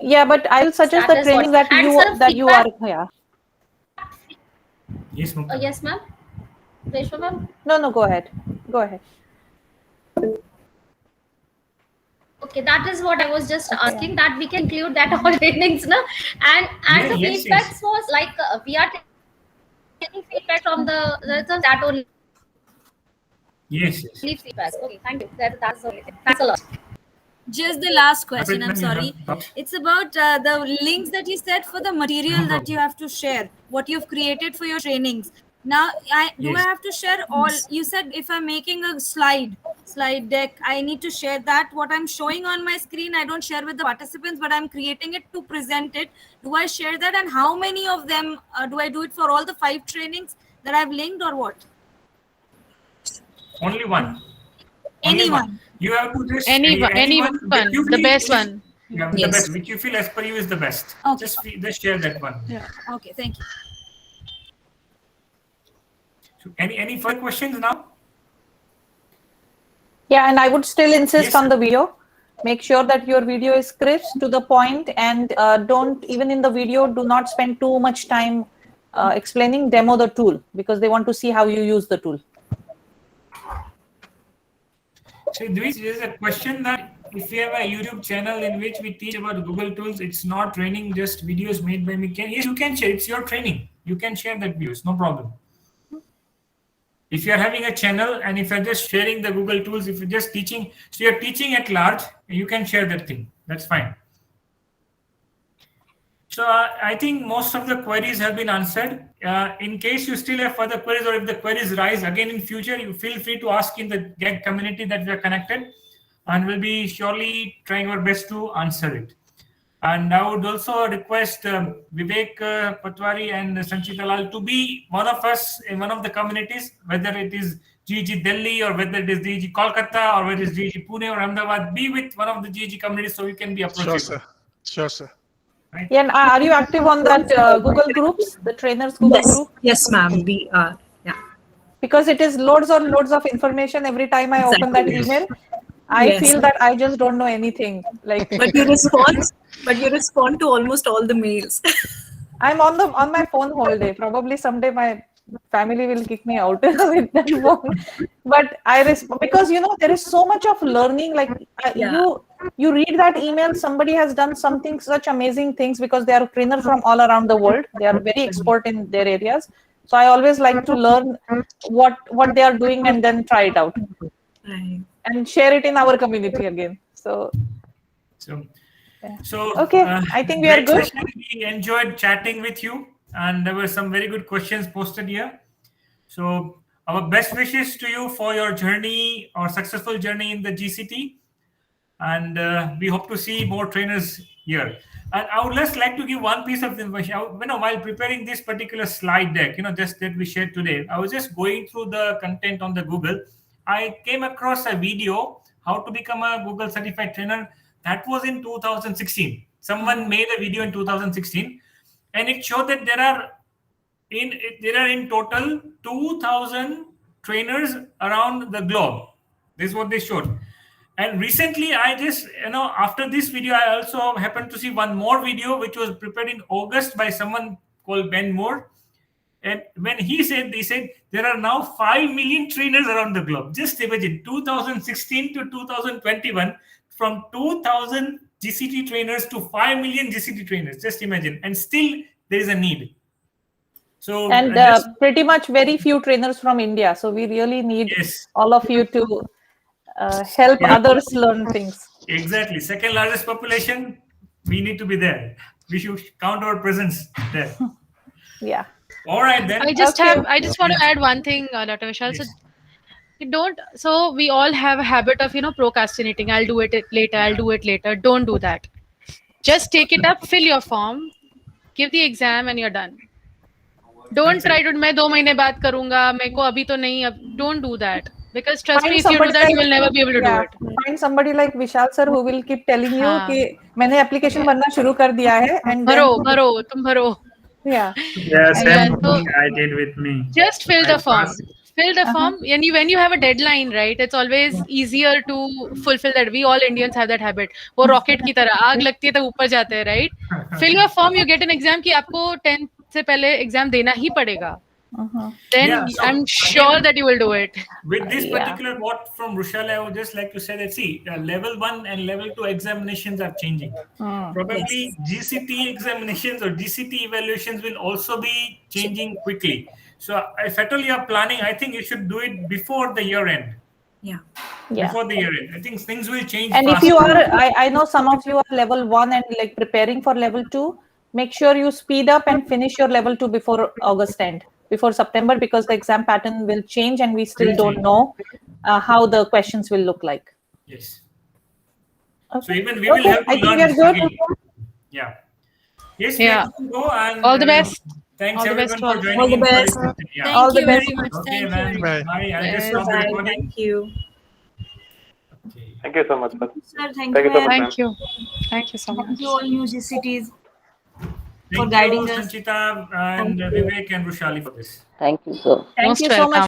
Yeah, but I'll suggest That the is training what- that and you sir, that you are. feedback- Yeah. Yes, Mukta. Yes, ma'am. Reshma ma'am. No. Go ahead. Okay, that is what I was just asking. That we can include that all trainings, no? And Yeah, the yes, feedbacks was like we are taking feedback from that only Yes. feedback. Okay, thank you. That's all. Thanks a lot. Just the last question. I'm Ma'am, you have sorry. thoughts? It's about the links that you said for the material that you have to share, what you've created for your trainings. Now, I Yes. have to share all? You said if I'm making a slide deck, I need to share that. What I'm showing on my screen, I don't share with the participants, but I'm creating it to present it. Do I share that? And how many of them do I do it for all the 5 trainings that I've linked, or what? Only one. Anyone. You have to just Anyone, that you the feel best is- one. Yeah, the best, which you feel as per you is the best. Okay. Just share that one. Okay, thank you. So any further questions now? Yeah, and I would still insist Yes, on the video. Make sure that your video is crisp, to the point, and don't, even in the video, do not spend too much time explaining. Demo the tool, because they want to see how you use the tool. So there is a question that if you have a YouTube channel in which we teach about Google tools, it's not training, just videos made by me. Yes, you can share. It's your training. You can share that videos, no problem. If you are having a channel and if you're just sharing the Google tools, if you're just teaching, so you're teaching at large, you can share that thing. That's fine. So I think most of the queries have been answered. In case you still have further queries, or if the queries rise again in future, you feel free to ask in the GAG community that we are connected, and we'll be surely trying our best to answer it. And I would also request Vivek Patwari and Sanchita Lal to be one of us in one of the communities, whether it is GG Delhi or whether it is GG Kolkata or whether it is GG Pune or Ahmedabad. Be with one of the GG communities so we can be approachable. Sure, sir. Right? Yeah, and are you active on that Google groups, the trainers Google group? Yes, ma'am. We are. Yeah. Because it is loads on loads of information every time I open that email. I Yes. feel that I just don't know anything. Like, But you respond to almost all the mails. I'm on my phone whole day. Probably someday my family will kick me out with that phone. But I respond, because there is so much of learning. Like you read that email, somebody has done something, such amazing things, because they are trainers from all around the world. They are very expert in their areas. So I always like to learn what they are doing and then try it out. Right. And share it in our community again. So okay, I think we are great good. session. We enjoyed chatting with you, and there were some very good questions posted here. So our best wishes to you for your journey or successful journey in the GCT, and we hope to see more trainers here. And I would just like to give one piece of information. While preparing this particular slide deck, just that we shared today, I was just going through the content on the Google. I came across a video, how to become a Google certified trainer. That was in 2016. Someone made a video in 2016, and it showed that there are in total 2,000 trainers around the globe. This is what they showed. And recently, I just, after this video, I also happened to see one more video which was prepared in August by someone called Ben Moore. And when he said there are now 5 million trainers around the globe. Just imagine, 2016 to 2021, from 2,000 GCT trainers to 5 million GCT trainers. Just imagine. And still there is a need. So pretty much very few trainers from India. So we really need all of you to help others learn things. Exactly. Second largest population, we need to be there. we should count our presence there. Yeah. All right then. I just want to Yes. add one thing, Dr. Vishal. Yes. So we all have a habit of, procrastinating. I'll do it later. Don't do that. Just take it up, fill your form, give the exam, and you're done. Don't try to, मैं 2 महीने बाद करूँगा, मेरे को अभी तो नहीं, don't do that. Because trust me, if you do that, you will never be able to do it. Find somebody like Vishal sir who will keep telling you हाँ. कि मैंने application भरना शुरू कर दिया है, and भरो, तुम भरो. Yeah. Yeah, same then so- thing I did with me. Just fill I the form. passed. Fill the form, and when you have a deadline, right? It's always easier to fulfill that. We all Indians have that habit. वो rocket की तरह आग लगती है तो ऊपर जाते हैं, right? Fill your form. You get an exam कि आपको 10th से पहले exam देना ही पड़ेगा. Then Yeah, so I'm sure that you will do it. With this particular quote from Rushal, I would just like to say that level 1 and level 2 examinations are changing. Probably GCT examinations or GCT evaluations will also be changing quickly. So if at all you are planning, I think you should do it before the year end. Yeah. Before the year end. I think things will change. And if faster. you are, I know some of you are level 1 and like preparing for level 2, make sure you speed up and finish your level 2 before August end, before September, because the exam pattern will change and we still don't know how the questions will look like. Yes. Okay. So even we will have to I think learn we are this good. again. Yeah. Yes, Yeah. we can go and All the best. Thanks All the everyone best for to joining all the in. best. Yeah. Thank All the you best. very much. Okay, Thank man. you. Bye. Bye. I'll just Yes, stop the Bye. recording. Thank you. Okay. Thank you so much, sir. Sir, Thank you so much, ma'am. Thank you. Thank you so much. Thank you all new GCTs. Thank guiding you, us. Sanchita and Vivek and Rushali for this. Thank you, sir. Thank Most you so welcome. much.